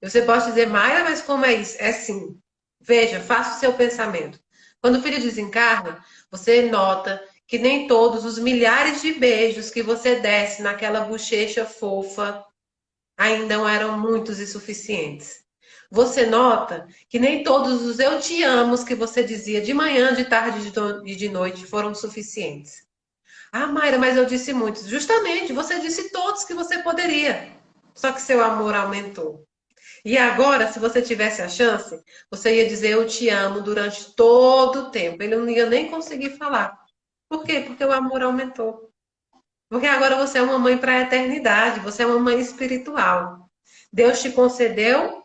E você pode dizer, Mayra, mas como é isso? É sim. Veja, faça o seu pensamento. Quando o filho desencarna, você nota que nem todos os milhares de beijos que você desse naquela bochecha fofa ainda eram muitos e suficientes. Você nota que nem todos os eu te amos que você dizia de manhã, de tarde e de noite foram suficientes. Ah, Mayra, mas eu disse muitos. Justamente, você disse todos que você poderia. Só que seu amor aumentou. E agora, se você tivesse a chance, você ia dizer eu te amo durante todo o tempo. Ele não ia nem conseguir falar. Por quê? Porque o amor aumentou. Porque agora você é uma mãe para a eternidade, você é uma mãe espiritual. Deus te concedeu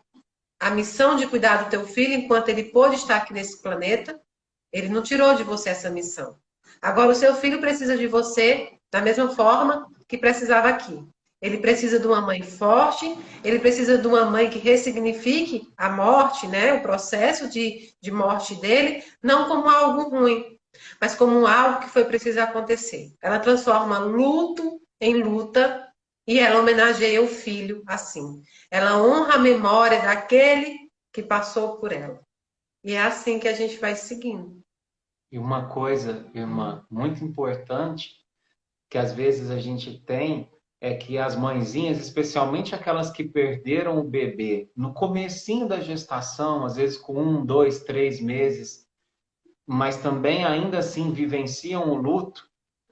a missão de cuidar do teu filho enquanto ele pôde estar aqui nesse planeta. Ele não tirou de você essa missão. Agora o seu filho precisa de você da mesma forma que precisava aqui. Ele precisa de uma mãe forte, ele precisa de uma mãe que ressignifique a morte, né? O processo de morte dele, não como algo ruim, mas como algo que foi preciso acontecer. Ela transforma luto em luta e ela homenageia o filho assim. Ela honra a memória daquele que passou por ela. E é assim que a gente vai seguindo. E uma coisa, irmã, muito importante, que às vezes a gente tem, é que as mãezinhas, especialmente aquelas que perderam o bebê no comecinho da gestação, às vezes com 1, 2, 3 meses, mas também ainda assim vivenciam o luto,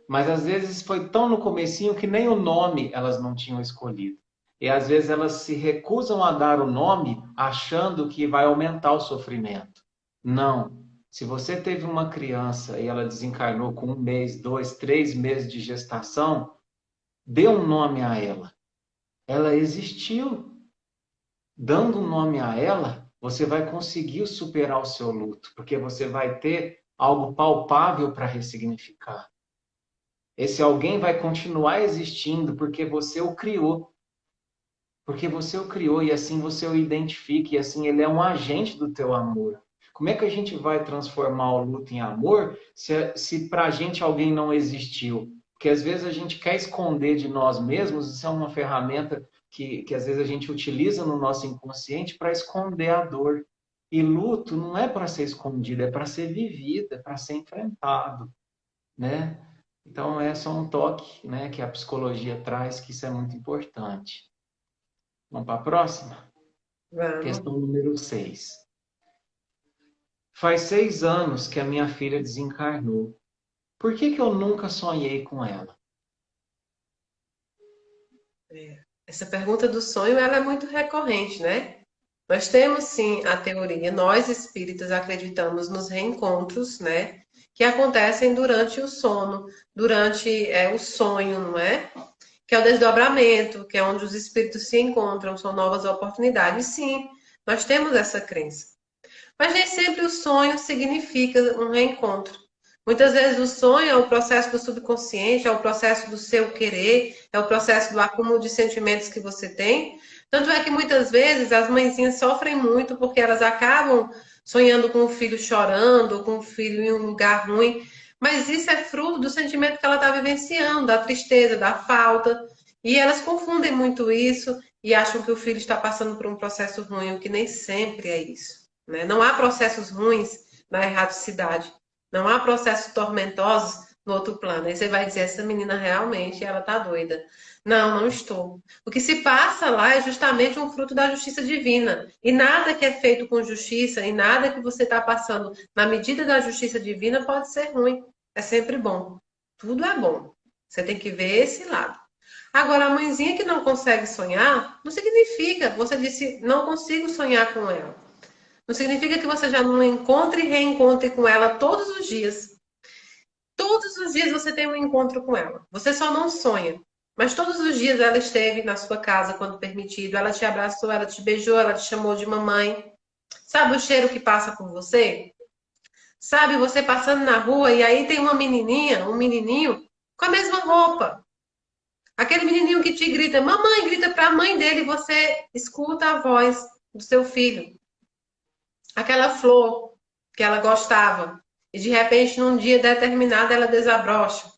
mas às vezes foi tão no comecinho que nem o nome elas não tinham escolhido. E às vezes elas se recusam a dar o nome achando que vai aumentar o sofrimento. Não. Se você teve uma criança e ela desencarnou com 1 mês, 2, 3 meses de gestação, dê um nome a ela. Ela existiu. Dando um nome a ela, você vai conseguir superar o seu luto, porque você vai ter algo palpável para ressignificar. Esse alguém vai continuar existindo porque você o criou. Porque você o criou e assim você o identifica e assim ele é um agente do teu amor. Como é que a gente vai transformar o luto em amor se para a gente alguém não existiu? Porque às vezes a gente quer esconder de nós mesmos, isso é uma ferramenta que às vezes a gente utiliza no nosso inconsciente para esconder a dor. E luto não é para ser escondido, é para ser vivido, é para ser enfrentado, né? Então, é só um toque, né, que a psicologia traz, que isso é muito importante. Vamos para a próxima? Vamos. Questão número 6. Faz 6 anos que a minha filha desencarnou. Por que que eu nunca sonhei com ela? Essa pergunta do sonho, ela é muito recorrente, né? Nós temos sim a teoria, nós espíritas acreditamos nos reencontros, né? Que acontecem durante o sono, durante o sonho, não é? Que é o desdobramento, que é onde os espíritos se encontram, são novas oportunidades. Sim, nós temos essa crença. Mas nem sempre o sonho significa um reencontro. Muitas vezes o sonho é o processo do subconsciente, é o processo do seu querer, é o processo do acúmulo de sentimentos que você tem. Tanto é que muitas vezes as mãezinhas sofrem muito porque elas acabam sonhando com o filho chorando, ou com o filho em um lugar ruim. Mas isso é fruto do sentimento que ela está vivenciando, da tristeza, da falta. E elas confundem muito isso e acham que o filho está passando por um processo ruim, o que nem sempre é isso. Né? Não há processos ruins na erraticidade. Não há processos tormentosos no outro plano. Aí você vai dizer, essa menina realmente, ela tá doida. Não, não estou. O que se passa lá é justamente um fruto da justiça divina. E nada que é feito com justiça, e nada que você está passando na medida da justiça divina pode ser ruim. É sempre bom. Tudo é bom. Você tem que ver esse lado. Agora, a mãezinha que não consegue sonhar, não significa, você disse, não consigo sonhar com ela. Não significa que você já não encontre e reencontre com ela todos os dias. Todos os dias você tem um encontro com ela. Você só não sonha. Mas todos os dias ela esteve na sua casa quando permitido. Ela te abraçou, ela te beijou, ela te chamou de mamãe. Sabe o cheiro que passa por você? Sabe você passando na rua e aí tem uma menininha, um menininho com a mesma roupa. Aquele menininho que te grita, mamãe, grita para a mãe dele e você escuta a voz do seu filho. Aquela flor que ela gostava e de repente num dia determinado ela desabrocha.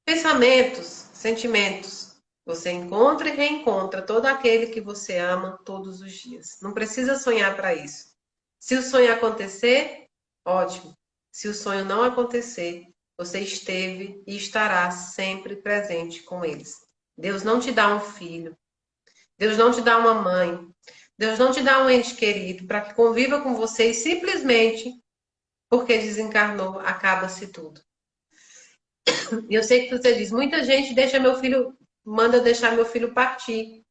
Pensamentos, sentimentos. Você encontra e reencontra todo aquele que você ama todos os dias. Não precisa sonhar para isso. Se o sonho acontecer, ótimo. Se o sonho não acontecer, você esteve e estará sempre presente com eles. Deus não te dá um filho. Deus não te dá uma mãe. Deus não te dá um ente querido para que conviva com você e simplesmente porque desencarnou, acaba-se tudo. E eu sei que você diz, muita gente deixa meu filho, manda deixar meu filho partir.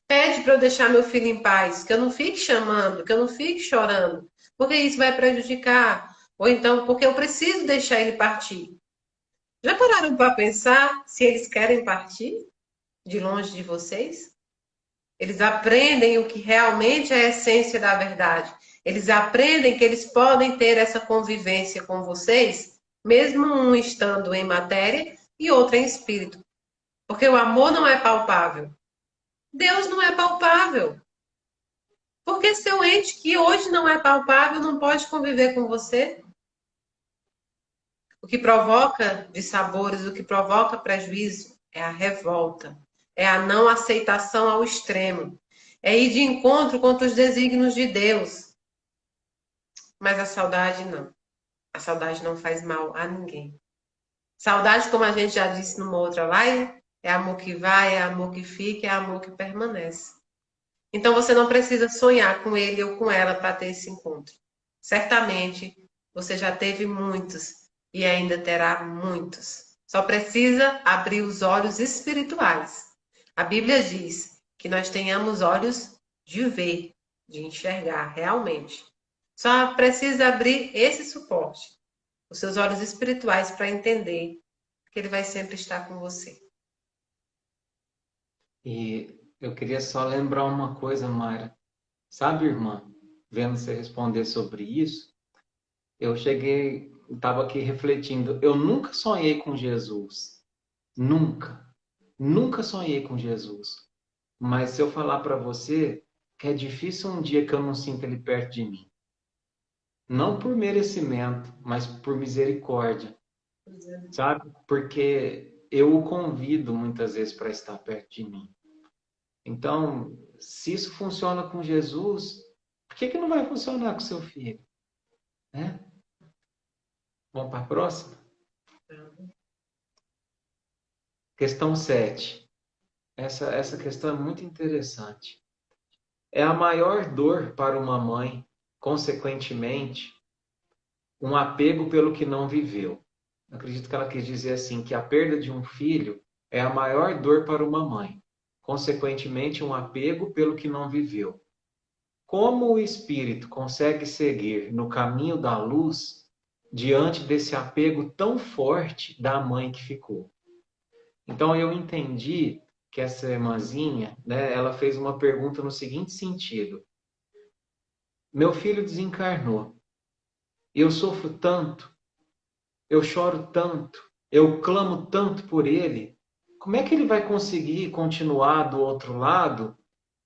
Pede para eu deixar meu filho em paz, que eu não fique chamando, que eu não fique chorando, porque isso vai prejudicar. Ou então, porque eu preciso deixar ele partir. Já pararam para pensar se eles querem partir de longe de vocês? Eles aprendem o que realmente é a essência da verdade. Eles aprendem que eles podem ter essa convivência com vocês, mesmo um estando em matéria e outro em espírito. Porque o amor não é palpável. Deus não é palpável. Porque seu ente que hoje não é palpável não pode conviver com você. O que provoca dissabores, o que provoca prejuízo é a revolta, é a não aceitação ao extremo, é ir de encontro contra os desígnios de Deus. Mas a saudade não. A saudade não faz mal a ninguém. Saudade, como a gente já disse numa outra live, é amor que vai, é amor que fica, é amor que permanece. Então você não precisa sonhar com ele ou com ela para ter esse encontro. Certamente você já teve muitos e ainda terá muitos. Só precisa abrir os olhos espirituais. A Bíblia diz que nós tenhamos olhos de ver, de enxergar realmente. Só precisa abrir esse suporte, os seus olhos espirituais, para entender que ele vai sempre estar com você. E eu queria só lembrar uma coisa, Mayra. Sabe, irmã, vendo você responder sobre isso, eu cheguei, estava aqui refletindo. Eu nunca sonhei com Jesus. Nunca. Nunca sonhei com Jesus. Mas se eu falar para você que é difícil um dia que eu não sinta ele perto de mim. Não por merecimento, mas por misericórdia. sabe? Porque eu o convido muitas vezes para estar perto de mim. Então, se isso funciona com Jesus, por que que não vai funcionar com seu filho? Né? Vamos para a próxima? Questão 7. Essa questão é muito interessante. É a maior dor para uma mãe, consequentemente, um apego pelo que não viveu. Eu acredito que ela quis dizer assim, que a perda de um filho é a maior dor para uma mãe, consequentemente, um apego pelo que não viveu. Como o espírito consegue seguir no caminho da luz diante desse apego tão forte da mãe que ficou? Então eu entendi que essa irmãzinha, né, ela fez uma pergunta no seguinte sentido: meu filho desencarnou, eu sofro tanto, eu choro tanto, eu clamo tanto por ele. Como é que ele vai conseguir continuar do outro lado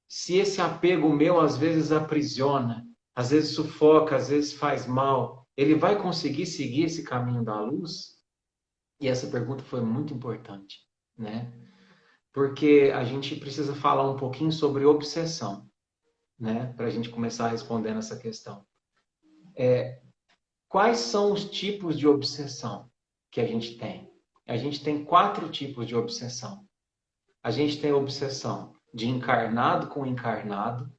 se esse apego meu às vezes aprisiona, às vezes sufoca, às vezes faz mal? Ele vai conseguir seguir esse caminho da luz? E essa pergunta foi muito importante, né? Porque a gente precisa falar um pouquinho sobre obsessão, né? Para a gente começar respondendo essa questão. Quais são os tipos de obsessão que a gente tem? A gente tem 4 tipos de obsessão. A gente tem a obsessão de encarnado com encarnado,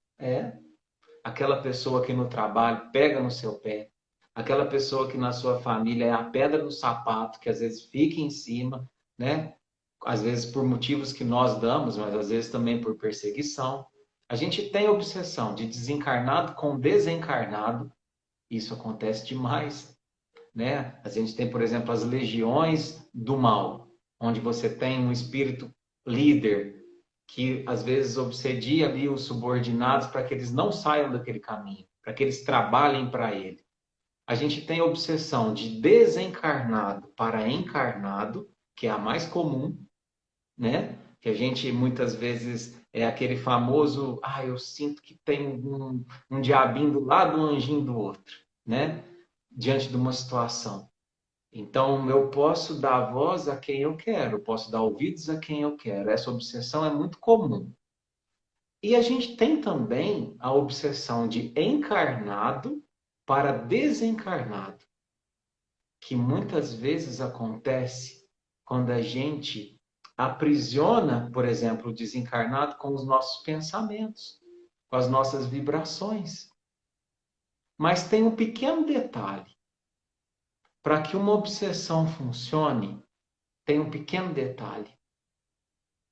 aquela pessoa que no trabalho pega no seu pé, aquela pessoa que na sua família é a pedra no sapato, que às vezes fica em cima, né? Às vezes por motivos que nós damos, mas às vezes também por perseguição. A gente tem a obsessão de desencarnado com desencarnado, isso acontece demais, né? A gente tem, por exemplo, as legiões do mal, onde você tem um espírito líder que às vezes obsedia ali os subordinados para que eles não saiam daquele caminho, para que eles trabalhem para ele. A gente tem a obsessão de desencarnado para encarnado, que é a mais comum, né? Que a gente muitas vezes é aquele famoso, eu sinto que tem um diabinho do lado, um anjinho do outro, né? Diante de uma situação. Então, eu posso dar voz a quem eu quero, eu posso dar ouvidos a quem eu quero. Essa obsessão é muito comum. E a gente tem também a obsessão de encarnado para desencarnado, que muitas vezes acontece quando a gente aprisiona, por exemplo, o desencarnado com os nossos pensamentos, com as nossas vibrações. Mas tem um pequeno detalhe. Para que uma obsessão funcione, tem um pequeno detalhe.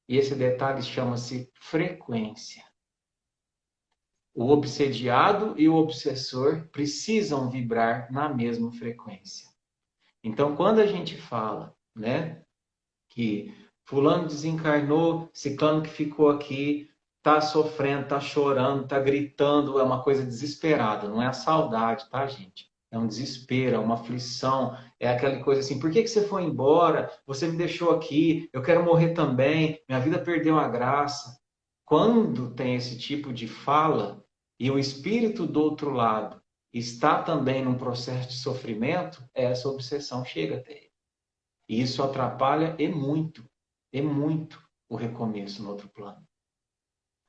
E esse detalhe chama-se frequência. O obsediado e o obsessor precisam vibrar na mesma frequência. Então, quando a gente fala, né, que fulano desencarnou, ciclano que ficou aqui, tá sofrendo, tá chorando, tá gritando, é uma coisa desesperada, não é a saudade, tá, gente? É um desespero, é uma aflição, é aquela coisa assim, por que que você foi embora? Você me deixou aqui, eu quero morrer também, minha vida perdeu a graça. Quando tem esse tipo de fala e o espírito do outro lado está também num processo de sofrimento, essa obsessão chega até ele. E isso atrapalha e muito o recomeço no outro plano.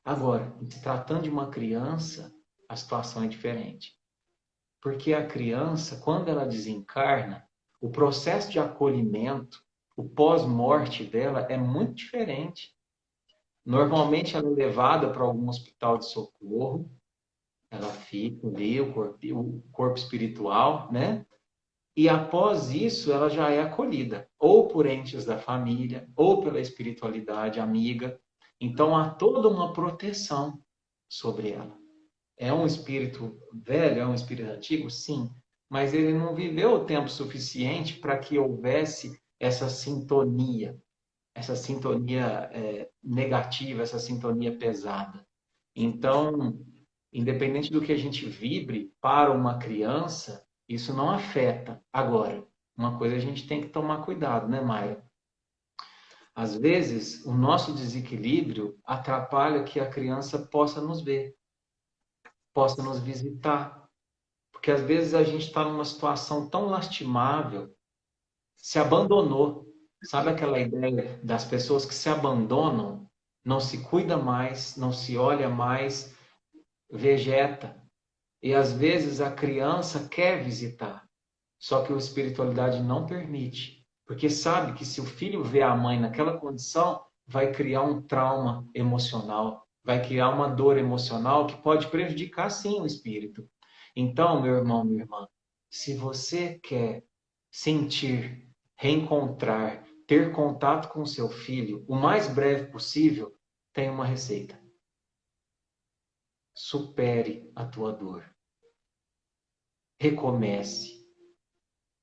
Agora, se tratando de uma criança, a situação é diferente. Porque a criança, quando ela desencarna, o processo de acolhimento, o pós-morte dela é muito diferente. Normalmente ela é levada para algum hospital de socorro, ela fica ali, o corpo espiritual, né? E após isso, ela já é acolhida, ou por entes da família, ou pela espiritualidade amiga. Então há toda uma proteção sobre ela. É um espírito velho, é um espírito antigo? Sim, mas ele não viveu o tempo suficiente para que houvesse essa sintonia negativa, essa sintonia pesada. Então, independente do que a gente vibre para uma criança, isso não afeta. Agora, uma coisa a gente tem que tomar cuidado, né, Maia? Às vezes, o nosso desequilíbrio atrapalha que a criança possa nos ver, possa nos visitar. Porque às vezes a gente está numa situação tão lastimável, se abandonou. Sabe aquela ideia das pessoas que se abandonam, não se cuida mais, não se olha mais, vegeta. E às vezes a criança quer visitar, só que a espiritualidade não permite, porque sabe que se o filho vê a mãe naquela condição, vai criar um trauma emocional, vai criar uma dor emocional que pode prejudicar sim o espírito. Então, meu irmão, minha irmã, se você quer sentir, reencontrar, ter contato com seu filho o mais breve possível, tem uma receita. Supere a tua dor. Recomece.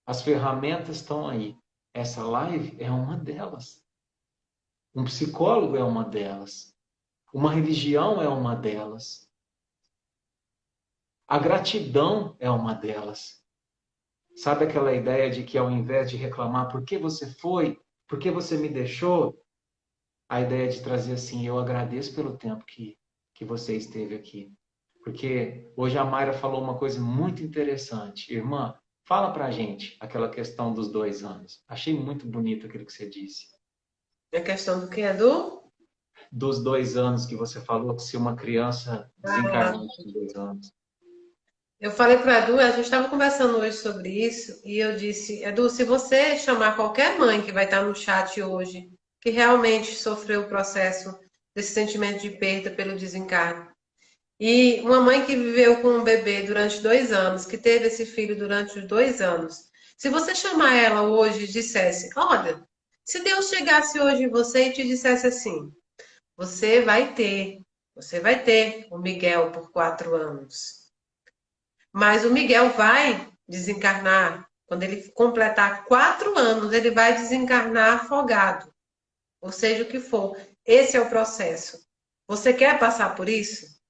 As ferramentas estão aí. Essa live é uma delas. Um psicólogo é uma delas. Uma religião é uma delas. A gratidão é uma delas. Sabe aquela ideia de que ao invés de reclamar por que você foi, por que você me deixou, a ideia de trazer assim, eu agradeço pelo tempo que você esteve aqui. Porque hoje a Mayra falou uma coisa muito interessante. Irmã, fala pra gente aquela questão dos 2 anos. Achei muito bonito aquilo que você disse. A questão do que é do? Dos 2 anos que você falou, que se uma criança desencarnou com 2 anos. Eu falei para a Edu, a gente estava conversando hoje sobre isso, e eu disse, Edu, se você chamar qualquer mãe que vai estar no chat hoje, que realmente sofreu o processo desse sentimento de perda pelo desencarne, e uma mãe que viveu com um bebê durante 2 anos, que teve esse filho durante os 2 anos, se você chamar ela hoje e dissesse, olha, se Deus chegasse hoje em você e te dissesse assim, você vai ter o Miguel por 4 anos. Mas o Miguel vai desencarnar. Quando ele completar 4 anos, ele vai desencarnar afogado. Ou seja, o que for. Esse é o processo. Você quer passar por isso?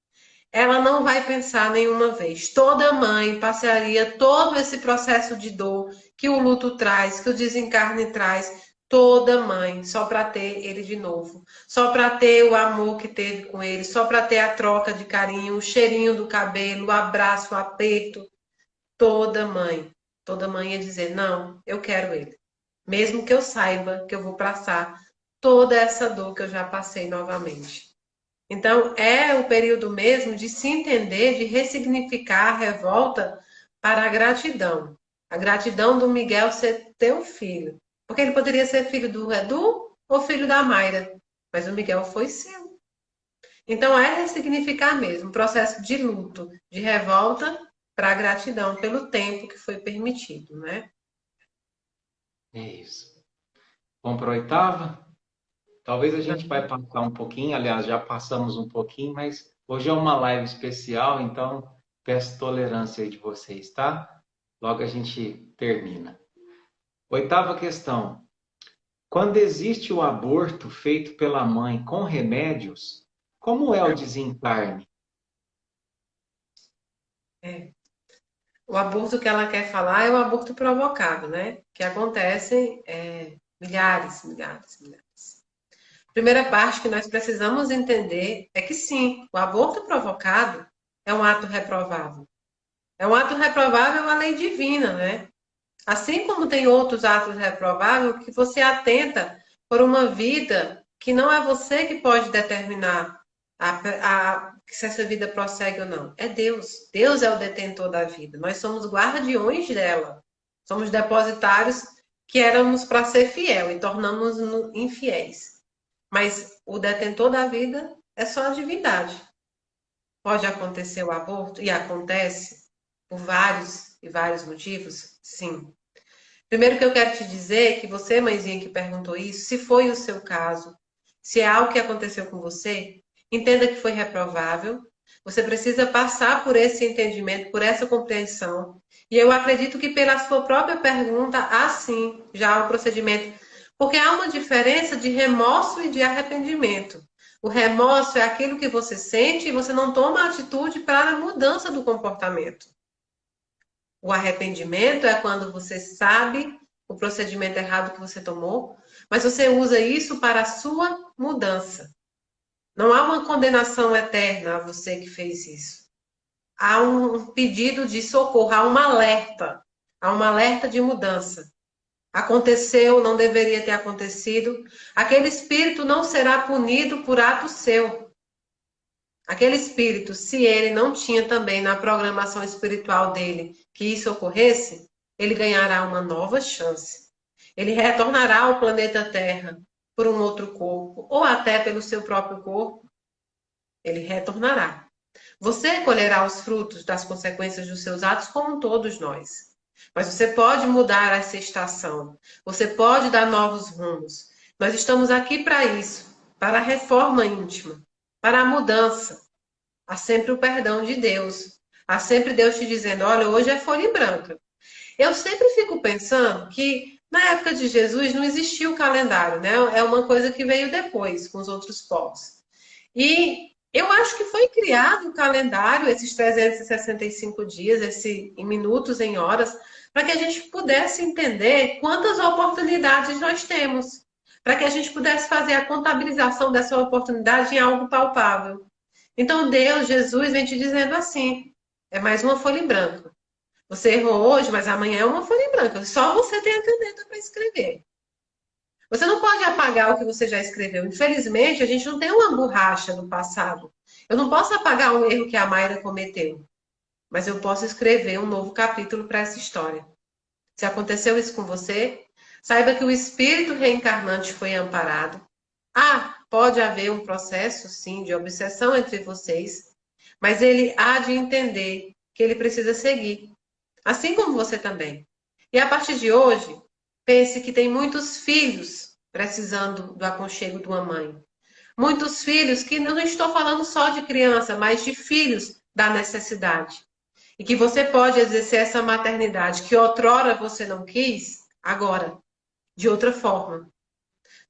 Ela não vai pensar nenhuma vez. Toda mãe passaria todo esse processo de dor que o luto traz, que o desencarne traz. Toda mãe, só para ter ele de novo. Só para ter o amor que teve com ele. Só para ter a troca de carinho, o cheirinho do cabelo, o abraço, o aperto. Toda mãe ia dizer, não, eu quero ele. Mesmo que eu saiba que eu vou passar toda essa dor que eu já passei novamente. Então, é o período mesmo de se entender, de ressignificar a revolta para a gratidão. A gratidão do Miguel ser teu filho. Porque ele poderia ser filho do Edu ou filho da Mayra. Mas o Miguel foi seu. Então, é ressignificar mesmo. Um processo de luto, de revolta para a gratidão pelo tempo que foi permitido, né? É isso. Vamos para a 8ª? Talvez a gente vai passar um pouquinho, aliás, já passamos um pouquinho, mas hoje é uma live especial, então peço tolerância aí de vocês, tá? Logo a gente termina. 8ª questão. Quando existe o aborto feito pela mãe com remédios, como é o desencarne? É. O aborto que ela quer falar é o aborto provocado, né? Que acontece milhares. Primeira parte que nós precisamos entender é que sim, o aborto provocado é um ato reprovável. É um ato reprovável à lei divina, né? Assim como tem outros atos reprováveis que você atenta por uma vida que não é você que pode determinar se essa vida prossegue ou não. É Deus. Deus é o detentor da vida. Nós somos guardiões dela. Somos depositários que éramos para ser fiel e tornamos-nos infiéis. Mas o detentor da vida é só a divindade. Pode acontecer o aborto? E acontece por vários e vários motivos? Sim. Primeiro que eu quero te dizer que você, mãezinha que perguntou isso, se foi o seu caso, se é algo que aconteceu com você, entenda que foi reprovável. Você precisa passar por esse entendimento, por essa compreensão. E eu acredito que pela sua própria pergunta, há sim já o procedimento. Porque há uma diferença de remorso e de arrependimento. O remorso é aquilo que você sente e você não toma atitude para a mudança do comportamento. O arrependimento é quando você sabe o procedimento errado que você tomou, mas você usa isso para a sua mudança. Não há uma condenação eterna a você que fez isso. Há um pedido de socorro, há um alerta de mudança. aconteceu, não deveria ter acontecido, aquele espírito não será punido por ato seu. Aquele espírito, se ele não tinha também na programação espiritual dele que isso ocorresse, ele ganhará uma nova chance. Ele retornará ao planeta Terra por um outro corpo, ou até pelo seu próprio corpo. Ele retornará. Você colherá os frutos das consequências dos seus atos, como todos nós. Mas você pode mudar essa estação. Você pode dar novos rumos. Nós estamos aqui para isso, para a reforma íntima, para a mudança. Há sempre o perdão de Deus. Há sempre Deus te dizendo, olha, hoje é folha em branca. Eu sempre fico pensando que na época de Jesus não existia o calendário, né? É uma coisa que veio depois com os outros povos. E eu acho que foi criado o calendário, esses 365 dias, em minutos, em horas, para que a gente pudesse entender quantas oportunidades nós temos, para que a gente pudesse fazer a contabilização dessa oportunidade em algo palpável. Então Deus, Jesus, vem te dizendo assim, é mais uma folha em branco. Você errou hoje, mas amanhã é uma folha em branco. Só você tem a caneta para escrever. Você não pode apagar o que você já escreveu. Infelizmente, a gente não tem uma borracha do passado. Eu não posso apagar o erro que a Mayra cometeu. Mas eu posso escrever um novo capítulo para essa história. Se aconteceu isso com você, saiba que o espírito reencarnante foi amparado. Pode haver um processo, sim, de obsessão entre vocês, mas ele há de entender que ele precisa seguir. Assim como você também. E a partir de hoje, pense que tem muitos filhos precisando do aconchego de uma mãe. Muitos filhos que não estou falando só de criança, mas de filhos da necessidade. E que você pode exercer essa maternidade que outrora você não quis, agora, de outra forma.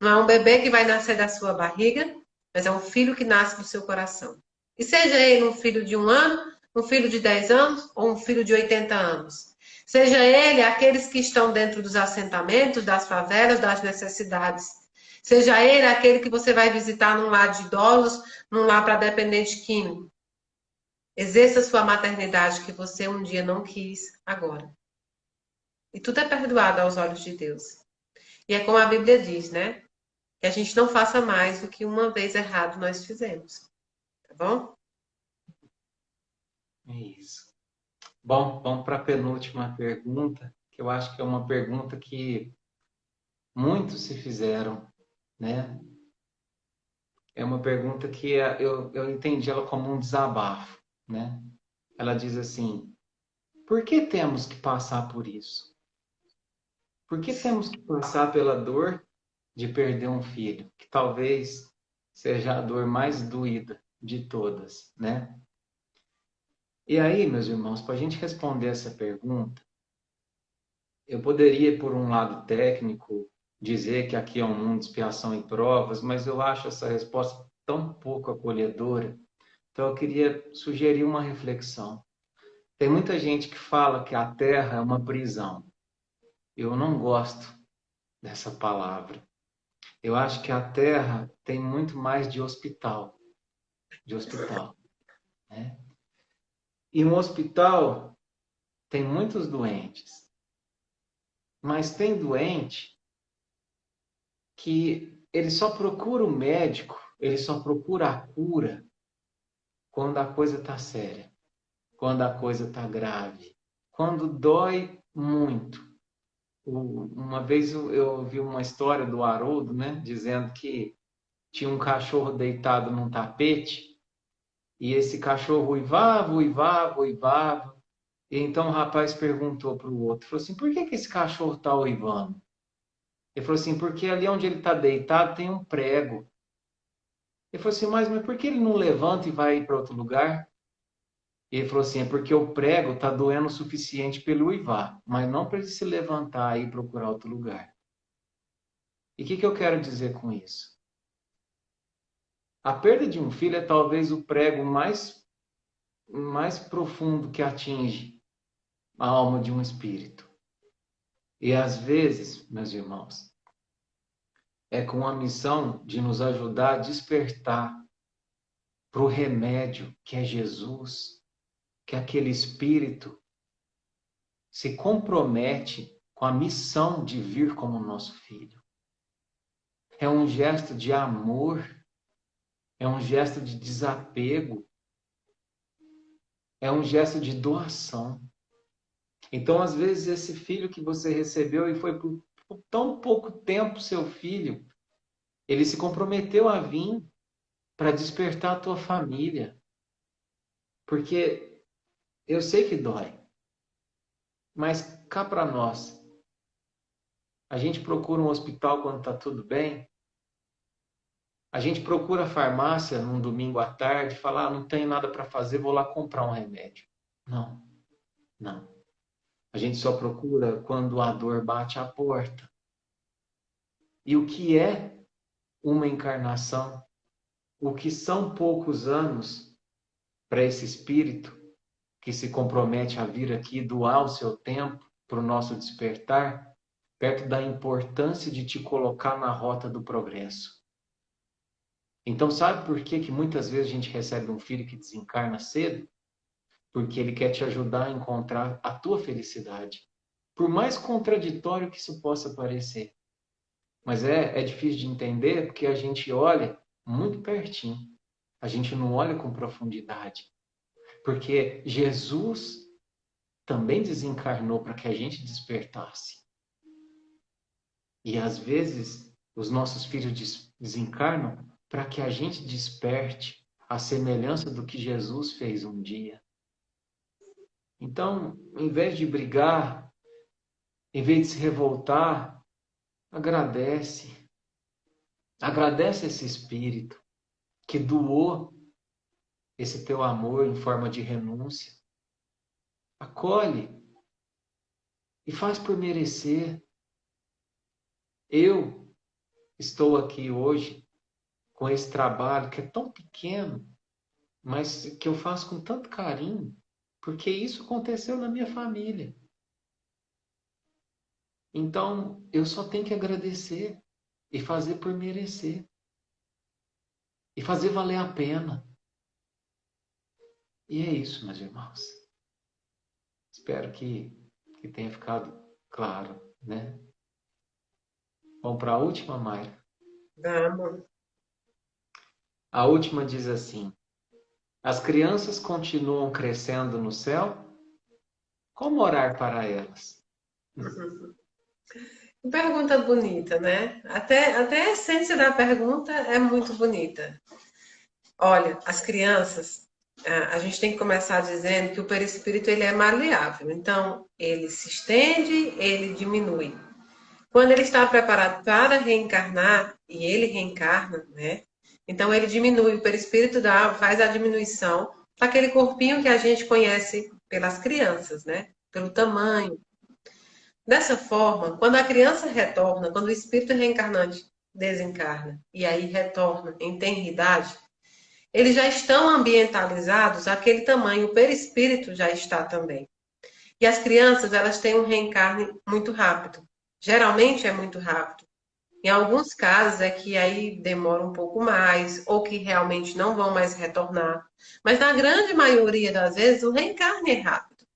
Não é um bebê que vai nascer da sua barriga, mas é um filho que nasce do seu coração. E seja ele um filho de 1 ano, um filho de 10 anos ou um filho de 80 anos. Seja ele aqueles que estão dentro dos assentamentos, das favelas, das necessidades. Seja ele aquele que você vai visitar num lar de idosos, num lar para dependente químico. Exerça sua maternidade que você um dia não quis, agora. E tudo é perdoado aos olhos de Deus. E é como a Bíblia diz, né? Que a gente não faça mais do que uma vez errado nós fizemos. Tá bom? É isso. Bom, vamos para a penúltima pergunta, que eu acho que é uma pergunta que muitos se fizeram, né? É uma pergunta que eu entendi ela como um desabafo, né? Ela diz assim, por que temos que passar por isso? Por que temos que passar pela dor de perder um filho? Que talvez seja a dor mais doída de todas, né? E aí, meus irmãos, para a gente responder essa pergunta, eu poderia, por um lado técnico, dizer que aqui é um mundo de expiação e provas, mas eu acho essa resposta tão pouco acolhedora. Então, eu queria sugerir uma reflexão. Tem muita gente que fala que a Terra é uma prisão. Eu não gosto dessa palavra. Eu acho que a Terra tem muito mais de hospital, né? E um hospital tem muitos doentes, mas tem doente que ele só procura o médico, ele só procura a cura quando a coisa está séria, quando a coisa está grave, quando dói muito. Uma vez eu vi uma história do Haroldo, né, dizendo que tinha um cachorro deitado num tapete e esse cachorro uivava, uivava, uivava. E então o rapaz perguntou para o outro, falou assim, por que esse cachorro está uivando? Ele falou assim, porque ali onde ele está deitado tem um prego. Ele falou assim, mas por que ele não levanta e vai para outro lugar? E ele falou assim, é porque o prego está doendo o suficiente para ele uivar, mas não para ele se levantar e procurar outro lugar. E o que eu quero dizer com isso? A perda de um filho é talvez o prego mais profundo que atinge a alma de um espírito. E às vezes, meus irmãos, é com a missão de nos ajudar a despertar para o remédio que é Jesus, que aquele espírito se compromete com a missão de vir como nosso filho. É um gesto de amor, é um gesto de desapego, é um gesto de doação. Então, às vezes, esse filho que você recebeu e foi por tão pouco tempo seu filho, ele se comprometeu a vir para despertar a tua família. Porque eu sei que dói, mas cá para nós, a gente procura um hospital quando está tudo bem, a gente procura a farmácia num domingo à tarde, falar, não tenho nada para fazer, vou lá comprar um remédio. Não, não. A gente só procura quando a dor bate à porta. E o que é uma encarnação? O que são poucos anos para esse espírito que se compromete a vir aqui doar o seu tempo para o nosso despertar, perto da importância de te colocar na rota do progresso. Então, sabe por que muitas vezes a gente recebe um filho que desencarna cedo? Porque ele quer te ajudar a encontrar a tua felicidade. Por mais contraditório que isso possa parecer. Mas é difícil de entender porque a gente olha muito pertinho. A gente não olha com profundidade. Porque Jesus também desencarnou para que a gente despertasse. E às vezes os nossos filhos desencarnam para que a gente desperte a semelhança do que Jesus fez um dia. Então, em vez de brigar, em vez de se revoltar, agradece. Agradece esse espírito que doou esse teu amor em forma de renúncia. Acolhe e faz por merecer. Eu estou aqui hoje com esse trabalho que é tão pequeno, mas que eu faço com tanto carinho, porque isso aconteceu na minha família. Então, eu só tenho que agradecer e fazer por merecer. E fazer valer a pena. E é isso, meus irmãos. Espero que tenha ficado claro, né? Vamos para a última, Mayra? Vamos. A última diz assim: as crianças continuam crescendo no céu? Como orar para elas? Pergunta bonita, né? Até a essência da pergunta é muito bonita. Olha, as crianças, a gente tem que começar dizendo que o perispírito ele é maleável. Então, ele se estende, ele diminui. Quando ele está preparado para reencarnar, e ele reencarna, né? Então, ele diminui, o perispírito faz a diminuição para aquele corpinho que a gente conhece pelas crianças, né? Pelo tamanho. Dessa forma, quando a criança retorna, quando o espírito reencarnante desencarna e aí retorna em tenridade, eles já estão ambientalizados àquele tamanho, o perispírito já está também. E as crianças, elas têm um reencarne muito rápido. Geralmente é muito rápido. Em alguns casos é que aí demora um pouco mais, ou que realmente não vão mais retornar. Mas na grande maioria das vezes, o reencarne é rápido.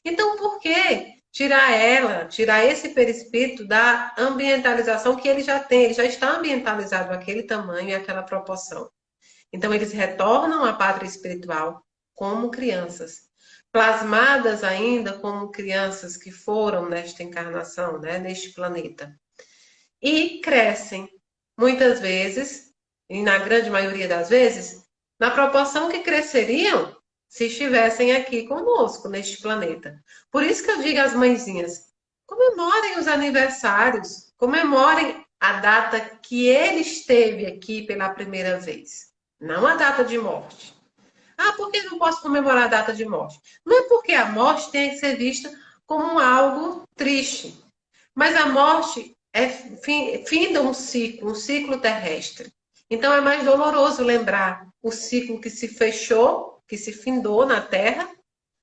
Então, por que tirar esse perispírito da ambientalização que ele já tem? Ele já está ambientalizado àquele tamanho e àquela proporção. Então, eles retornam à pátria espiritual como crianças, plasmadas ainda como crianças que foram nesta encarnação, né, neste planeta. E crescem, muitas vezes, e na grande maioria das vezes, na proporção que cresceriam se estivessem aqui conosco, neste planeta. Por isso que eu digo às mãezinhas, comemorem os aniversários, comemorem a data que ele esteve aqui pela primeira vez. Não a data de morte. Ah, por que não posso comemorar a data de morte? Não é porque a morte tem que ser vista como algo triste. Mas a morte finda um ciclo terrestre. Então é mais doloroso lembrar o ciclo que se fechou, que se findou na Terra,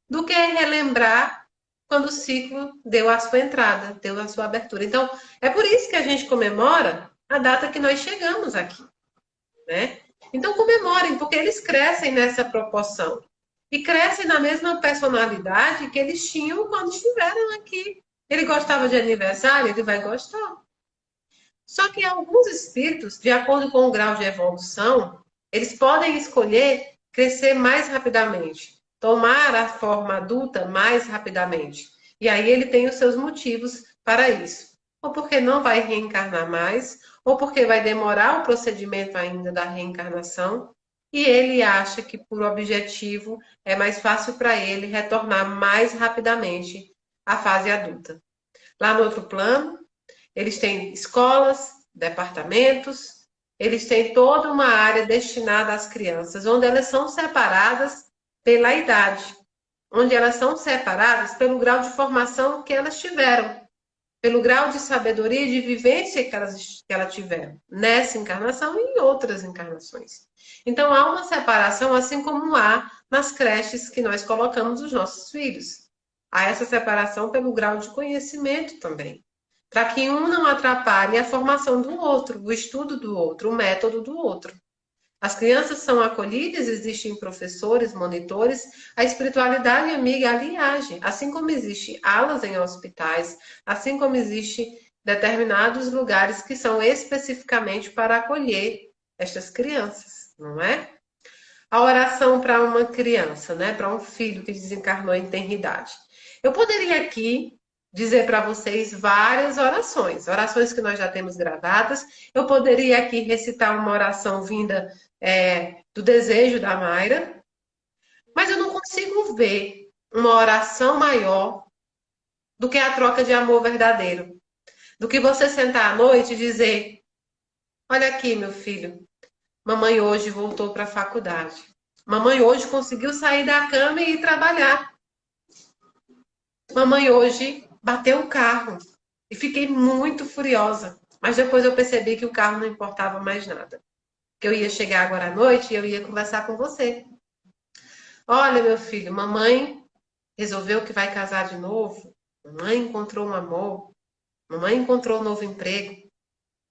do que relembrar quando o ciclo deu a sua entrada, deu a sua abertura. Então, é por isso que a gente comemora a data que nós chegamos aqui, né? Então comemorem, porque eles crescem nessa proporção. E crescem na mesma personalidade que eles tinham quando estiveram aqui. Ele gostava de aniversário, ele vai gostar. Só que alguns espíritos, de acordo com o grau de evolução, eles podem escolher crescer mais rapidamente, tomar a forma adulta mais rapidamente. E aí ele tem os seus motivos para isso. Ou porque não vai reencarnar mais, ou porque vai demorar o procedimento ainda da reencarnação, e ele acha que por objetivo é mais fácil para ele retornar mais rapidamente à fase adulta. Lá no outro plano, eles têm escolas, departamentos, eles têm toda uma área destinada às crianças, onde elas são separadas pela idade, onde elas são separadas pelo grau de formação que elas tiveram, pelo grau de sabedoria e de vivência que elas tiveram, nessa encarnação e em outras encarnações. Então há uma separação, assim como há nas creches que nós colocamos os nossos filhos. Há essa separação pelo grau de conhecimento também, para que um não atrapalhe a formação do outro, o estudo do outro, o método do outro. As crianças são acolhidas, existem professores, monitores, a espiritualidade amiga ali age, assim como existe alas em hospitais, assim como existe determinados lugares que são especificamente para acolher estas crianças, não é? A oração para uma criança, né, para um filho que desencarnou em tenridade. Eu poderia aqui dizer para vocês várias orações, orações que nós já temos gravadas. Eu poderia aqui recitar uma oração vinda do desejo da Mayra, mas eu não consigo ver uma oração maior do que a troca de amor verdadeiro. Do que você sentar à noite e dizer: olha aqui, meu filho, mamãe hoje voltou para a faculdade. Mamãe hoje conseguiu sair da cama e ir trabalhar. Mamãe hoje bateu o carro e fiquei muito furiosa. Mas depois eu percebi que o carro não importava mais nada. Que eu ia chegar agora à noite e eu ia conversar com você. Olha, meu filho, mamãe resolveu que vai casar de novo. Mamãe encontrou um amor. Mamãe encontrou um novo emprego.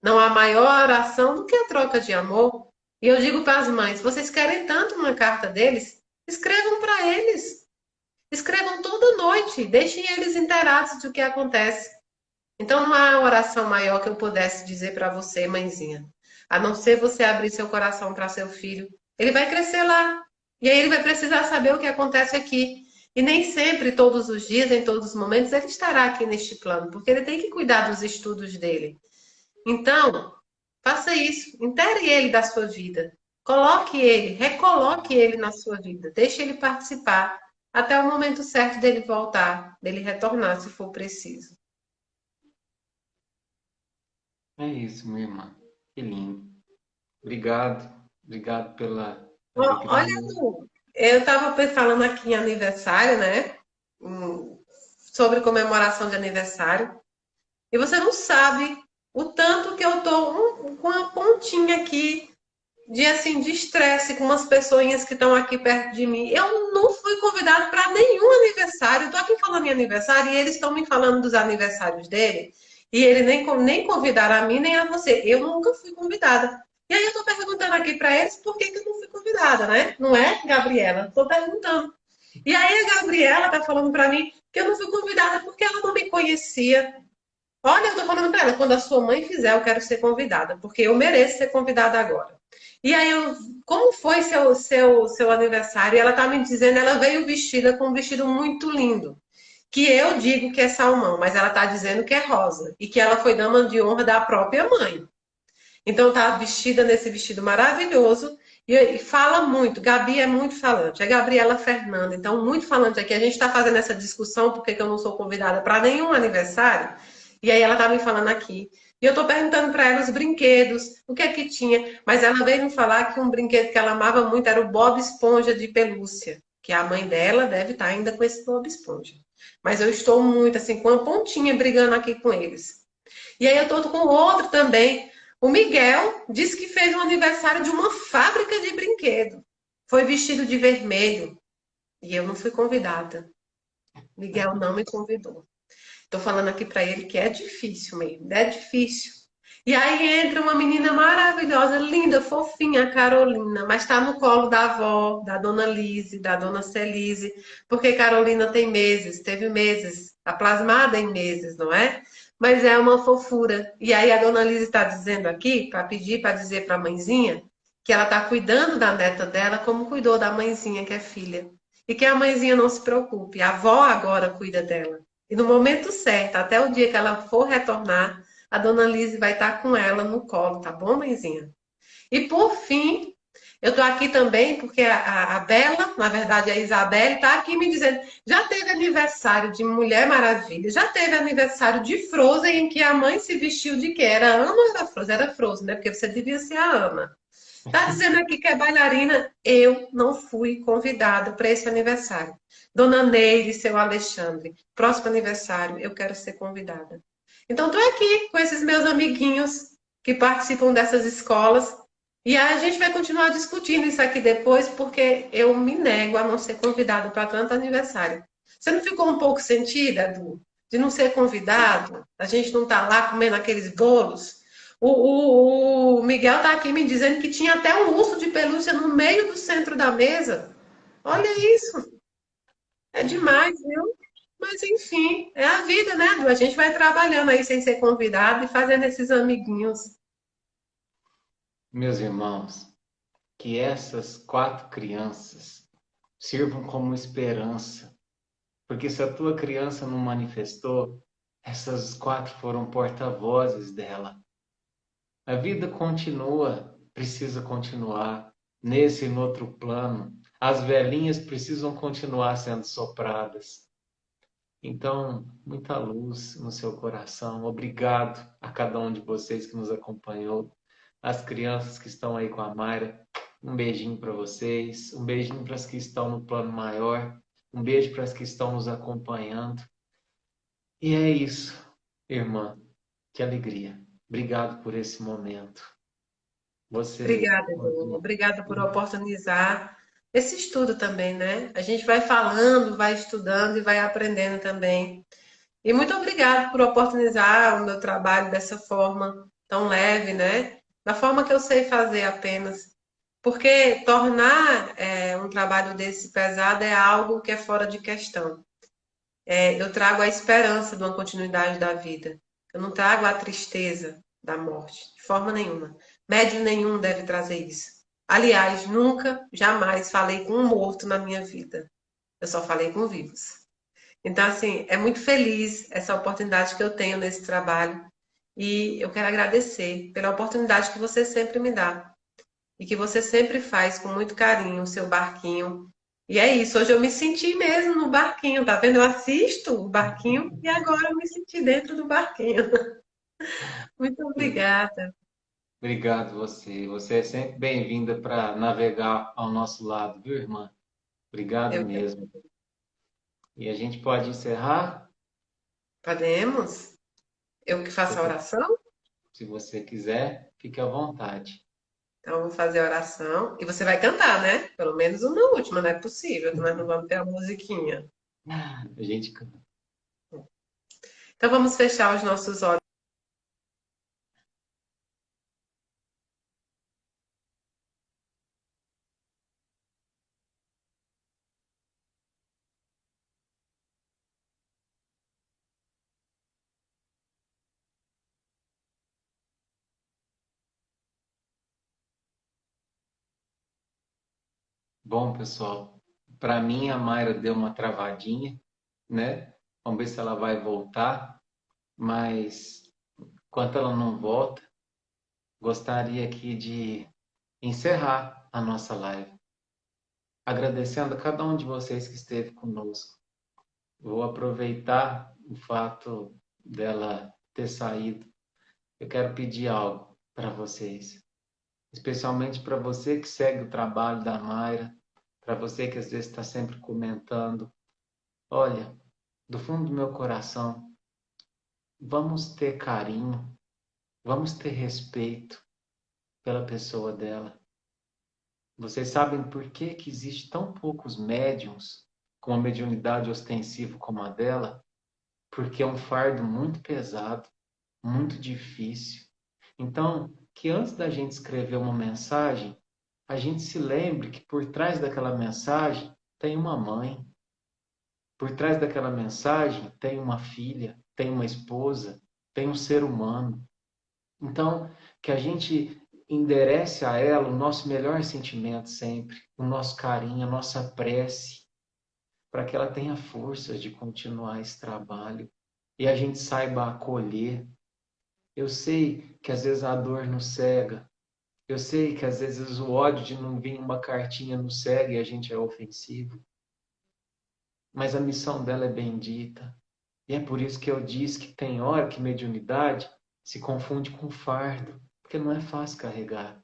Não há maior oração do que a troca de amor. E eu digo para as mães: vocês querem tanto uma carta deles? Escrevam para eles. Escrevam toda noite. Deixem eles inteirados do que acontece. Então não há oração maior que eu pudesse dizer para você, mãezinha. A não ser você abrir seu coração para seu filho. Ele vai crescer lá. E aí ele vai precisar saber o que acontece aqui. E nem sempre, todos os dias, em todos os momentos, ele estará aqui neste plano, porque ele tem que cuidar dos estudos dele. Então, faça isso. Intere ele da sua vida. Coloque ele, recoloque ele na sua vida. Deixe ele participar até o momento certo dele voltar, dele retornar, se for preciso. É isso, minha irmã. Que lindo. Obrigado. Obrigado pela Olha, alegria. Lu, eu estava falando aqui em aniversário, né? Sobre comemoração de aniversário. E você não sabe o tanto que eu tô com uma pontinha aqui de assim de estresse com umas pessoinhas que estão aqui perto de mim. Eu não fui convidada para nenhum aniversário. Eu tô aqui falando em aniversário e eles estão me falando dos aniversários dele. E ele nem convidaram a mim nem a você. Eu nunca fui convidada. E aí eu tô perguntando aqui para eles por que eu não fui convidada, né? Não é, Gabriela? Tô perguntando. E aí a Gabriela tá falando para mim que eu não fui convidada porque ela não me conhecia. Olha, eu tô falando para ela, quando a sua mãe fizer, eu quero ser convidada, porque eu mereço ser convidada agora. E aí, como foi seu aniversário? E ela tá me dizendo, ela veio vestida com um vestido muito lindo, que eu digo que é salmão, mas ela tá dizendo que é rosa, e que ela foi dama de honra da própria mãe. Então tá vestida nesse vestido maravilhoso, e fala muito. Gabi é muito falante, é Gabriela Fernanda, então muito falante aqui. A gente tá fazendo essa discussão porque eu não sou convidada para nenhum aniversário. E aí ela tá me falando aqui. E eu tô perguntando para ela os brinquedos, o que é que tinha. Mas ela veio me falar que um brinquedo que ela amava muito era o Bob Esponja de pelúcia. Que a mãe dela deve estar ainda com esse Bob Esponja. Mas eu estou muito assim, com uma pontinha brigando aqui com eles. E aí eu tô com outro também. O Miguel disse que fez um aniversário de uma fábrica de brinquedo. Foi vestido de vermelho. E eu não fui convidada. Miguel não me convidou. Tô falando aqui para ele que é difícil mesmo, é difícil. E aí entra uma menina maravilhosa, linda, fofinha, a Carolina, mas está no colo da avó, da dona Lise, da dona Celise, porque Carolina tem meses, teve meses Tá plasmada em meses, não é? Mas é uma fofura. E aí a dona Lisa está dizendo aqui, para pedir, para dizer para a mãezinha, que ela está cuidando da neta dela como cuidou da mãezinha, que é filha. E que a mãezinha não se preocupe, a avó agora cuida dela. E no momento certo, até o dia que ela for retornar, a dona Lise vai estar com ela no colo, tá bom, mãezinha? E por fim, eu estou aqui também porque a Bela, na verdade a Isabelle, está aqui me dizendo: já teve aniversário de Mulher Maravilha, já teve aniversário de Frozen em que a mãe se vestiu de quê? Era Ana ou era Frozen? Era Frozen, né? Porque você devia ser a Ana. Está dizendo aqui que é bailarina. Eu não fui convidada para esse aniversário. Dona Neide, seu Alexandre, próximo aniversário, eu quero ser convidada. Então, estou aqui com esses meus amiguinhos que participam dessas escolas. E aí a gente vai continuar discutindo isso aqui depois, porque eu me nego a não ser convidada para tanto aniversário. Você não ficou um pouco sentida, Edu, de não ser convidado? A gente não tá lá comendo aqueles bolos? O Miguel tá aqui me dizendo que tinha até um urso de pelúcia no meio do centro da mesa. Olha isso, é demais, viu? Mas enfim, é a vida, né, Edu? A gente vai trabalhando aí sem ser convidado e fazendo esses amiguinhos. Meus irmãos, que essas 4 crianças sirvam como esperança, porque se a tua criança não manifestou, essas 4 foram porta-vozes dela. A vida continua, precisa continuar, nesse e no outro plano. As velhinhas precisam continuar sendo sopradas. Então, muita luz no seu coração. Obrigado a cada um de vocês que nos acompanhou. As crianças que estão aí com a Mayra, um beijinho para vocês. Um beijinho para as que estão no plano maior. Um beijo para as que estão nos acompanhando. E é isso, irmã. Que alegria. Obrigado por esse momento. Você. Obrigada, Edu. Obrigada por oportunizar esse estudo também, né? A gente vai falando, vai estudando e vai aprendendo também. E muito obrigada por oportunizar o meu trabalho dessa forma tão leve, né? Da forma que eu sei fazer apenas. Porque tornar um trabalho desse pesado é algo que é fora de questão. Eu trago a esperança de uma continuidade da vida. Eu não trago a tristeza da morte, de forma nenhuma. Médium nenhum deve trazer isso. Aliás, nunca, jamais falei com um morto na minha vida. Eu só falei com vivos. Então, assim, é muito feliz essa oportunidade que eu tenho nesse trabalho. E eu quero agradecer pela oportunidade que você sempre me dá. E que você sempre faz com muito carinho o seu barquinho. E é isso, hoje eu me senti mesmo no barquinho, tá vendo? Eu assisto o barquinho e agora eu me senti dentro do barquinho. Muito obrigada. Obrigado você. Você é sempre bem-vinda para navegar ao nosso lado, viu, irmã? Obrigado Eu, mesmo. E a gente pode encerrar? podemos? Eu que faço a oração? Se você quiser, fique à vontade. Então, eu vou fazer a oração. E você vai cantar, né? Pelo menos uma última, não é possível, que nós não vamos ter a musiquinha. A gente canta. Então, vamos fechar os nossos olhos. Bom, pessoal, para mim a Mayra deu uma travadinha, né? Vamos ver se ela vai voltar, mas enquanto ela não volta, gostaria aqui de encerrar a nossa live, agradecendo a cada um de vocês que esteve conosco. Vou aproveitar o fato dela ter saído. Eu quero pedir algo para vocês, especialmente para você que segue o trabalho da Mayra, para você que às vezes está sempre comentando. Olha, do fundo do meu coração, vamos ter carinho, vamos ter respeito pela pessoa dela. Vocês sabem por que existe tão poucos médiums com uma mediunidade ostensiva como a dela? Porque é um fardo muito pesado, muito difícil. Então, que antes da gente escrever uma mensagem, a gente se lembre que por trás daquela mensagem tem uma mãe, Por trás daquela mensagem tem uma filha, tem uma esposa, tem um ser humano. Então, que a gente enderece a ela o nosso melhor sentimento sempre, o nosso carinho, a nossa prece, para que ela tenha força de continuar esse trabalho e a gente saiba acolher. Eu sei que às vezes a dor nos cega, eu sei que às vezes o ódio de não vir uma cartinha nos cega e a gente é ofensivo, mas a missão dela é bendita. E é por isso que eu disse que tem hora que mediunidade se confunde com fardo, porque não é fácil carregar.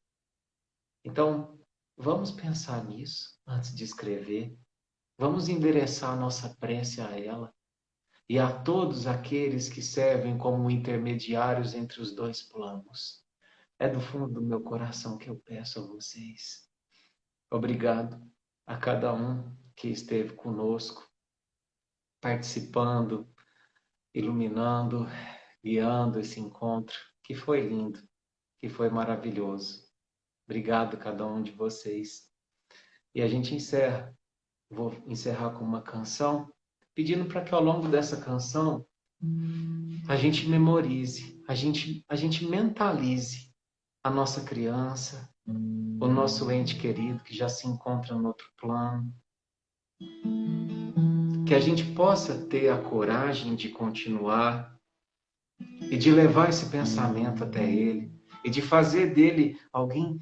Então, vamos pensar nisso antes de escrever. Vamos endereçar a nossa prece a ela e a todos aqueles que servem como intermediários entre os dois planos. É do fundo do meu coração que eu peço a vocês. Obrigado a cada um que esteve conosco, participando, iluminando, guiando esse encontro, que foi lindo, que foi maravilhoso. Obrigado a cada um de vocês. E a gente encerra. Vou encerrar com uma canção, pedindo para que ao longo dessa canção a gente memorize, a gente mentalize a nossa criança, o nosso ente querido que já se encontra no outro plano. Que a gente possa ter a coragem de continuar e de levar esse pensamento até ele e de fazer dele alguém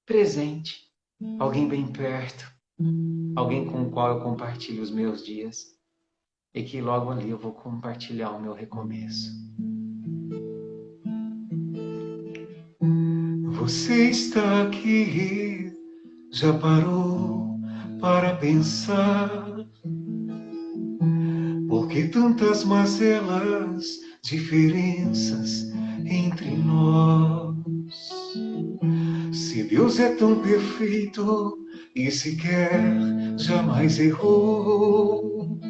presente, alguém bem perto, alguém com o qual eu compartilho os meus dias e que logo ali eu vou compartilhar o meu recomeço. Você está aqui, já parou para pensar? Por que tantas mazelas, diferenças entre nós? Se Deus é tão perfeito e sequer jamais errou,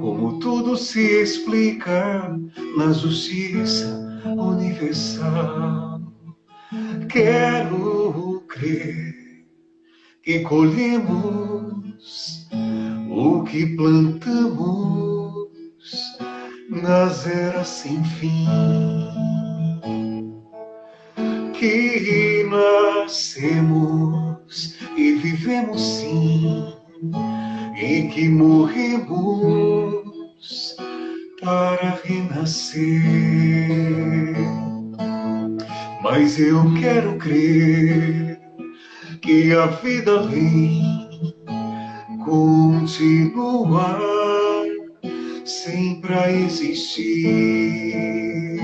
como tudo se explica na justiça universal? Quero crer que colhemos o que plantamos nas eras sem fim, que nascemos e vivemos sim, e que morremos para renascer. Mas eu quero crer que a vida vem continuar sempre a existir,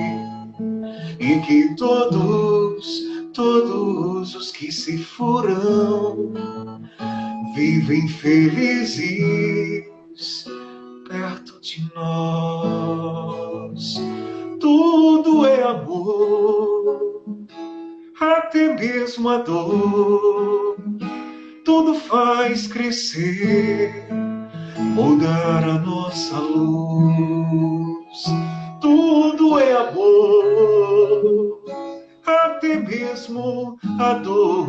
e que todos os que se foram vivem felizes perto de nós. Tudo é amor, até mesmo a dor. Tudo faz crescer, mudar a nossa luz. Tudo é amor, até mesmo a dor.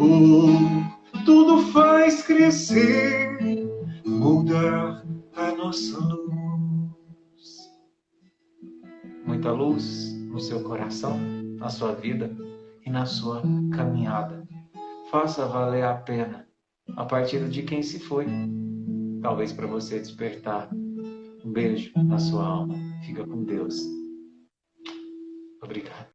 Tudo faz crescer, mudar a nossa luz. Muita luz no seu coração, na sua vida e na sua caminhada. Faça valer a pena a partir de quem se foi. Talvez para você despertar. Um beijo na sua alma. Fica com Deus. Obrigado.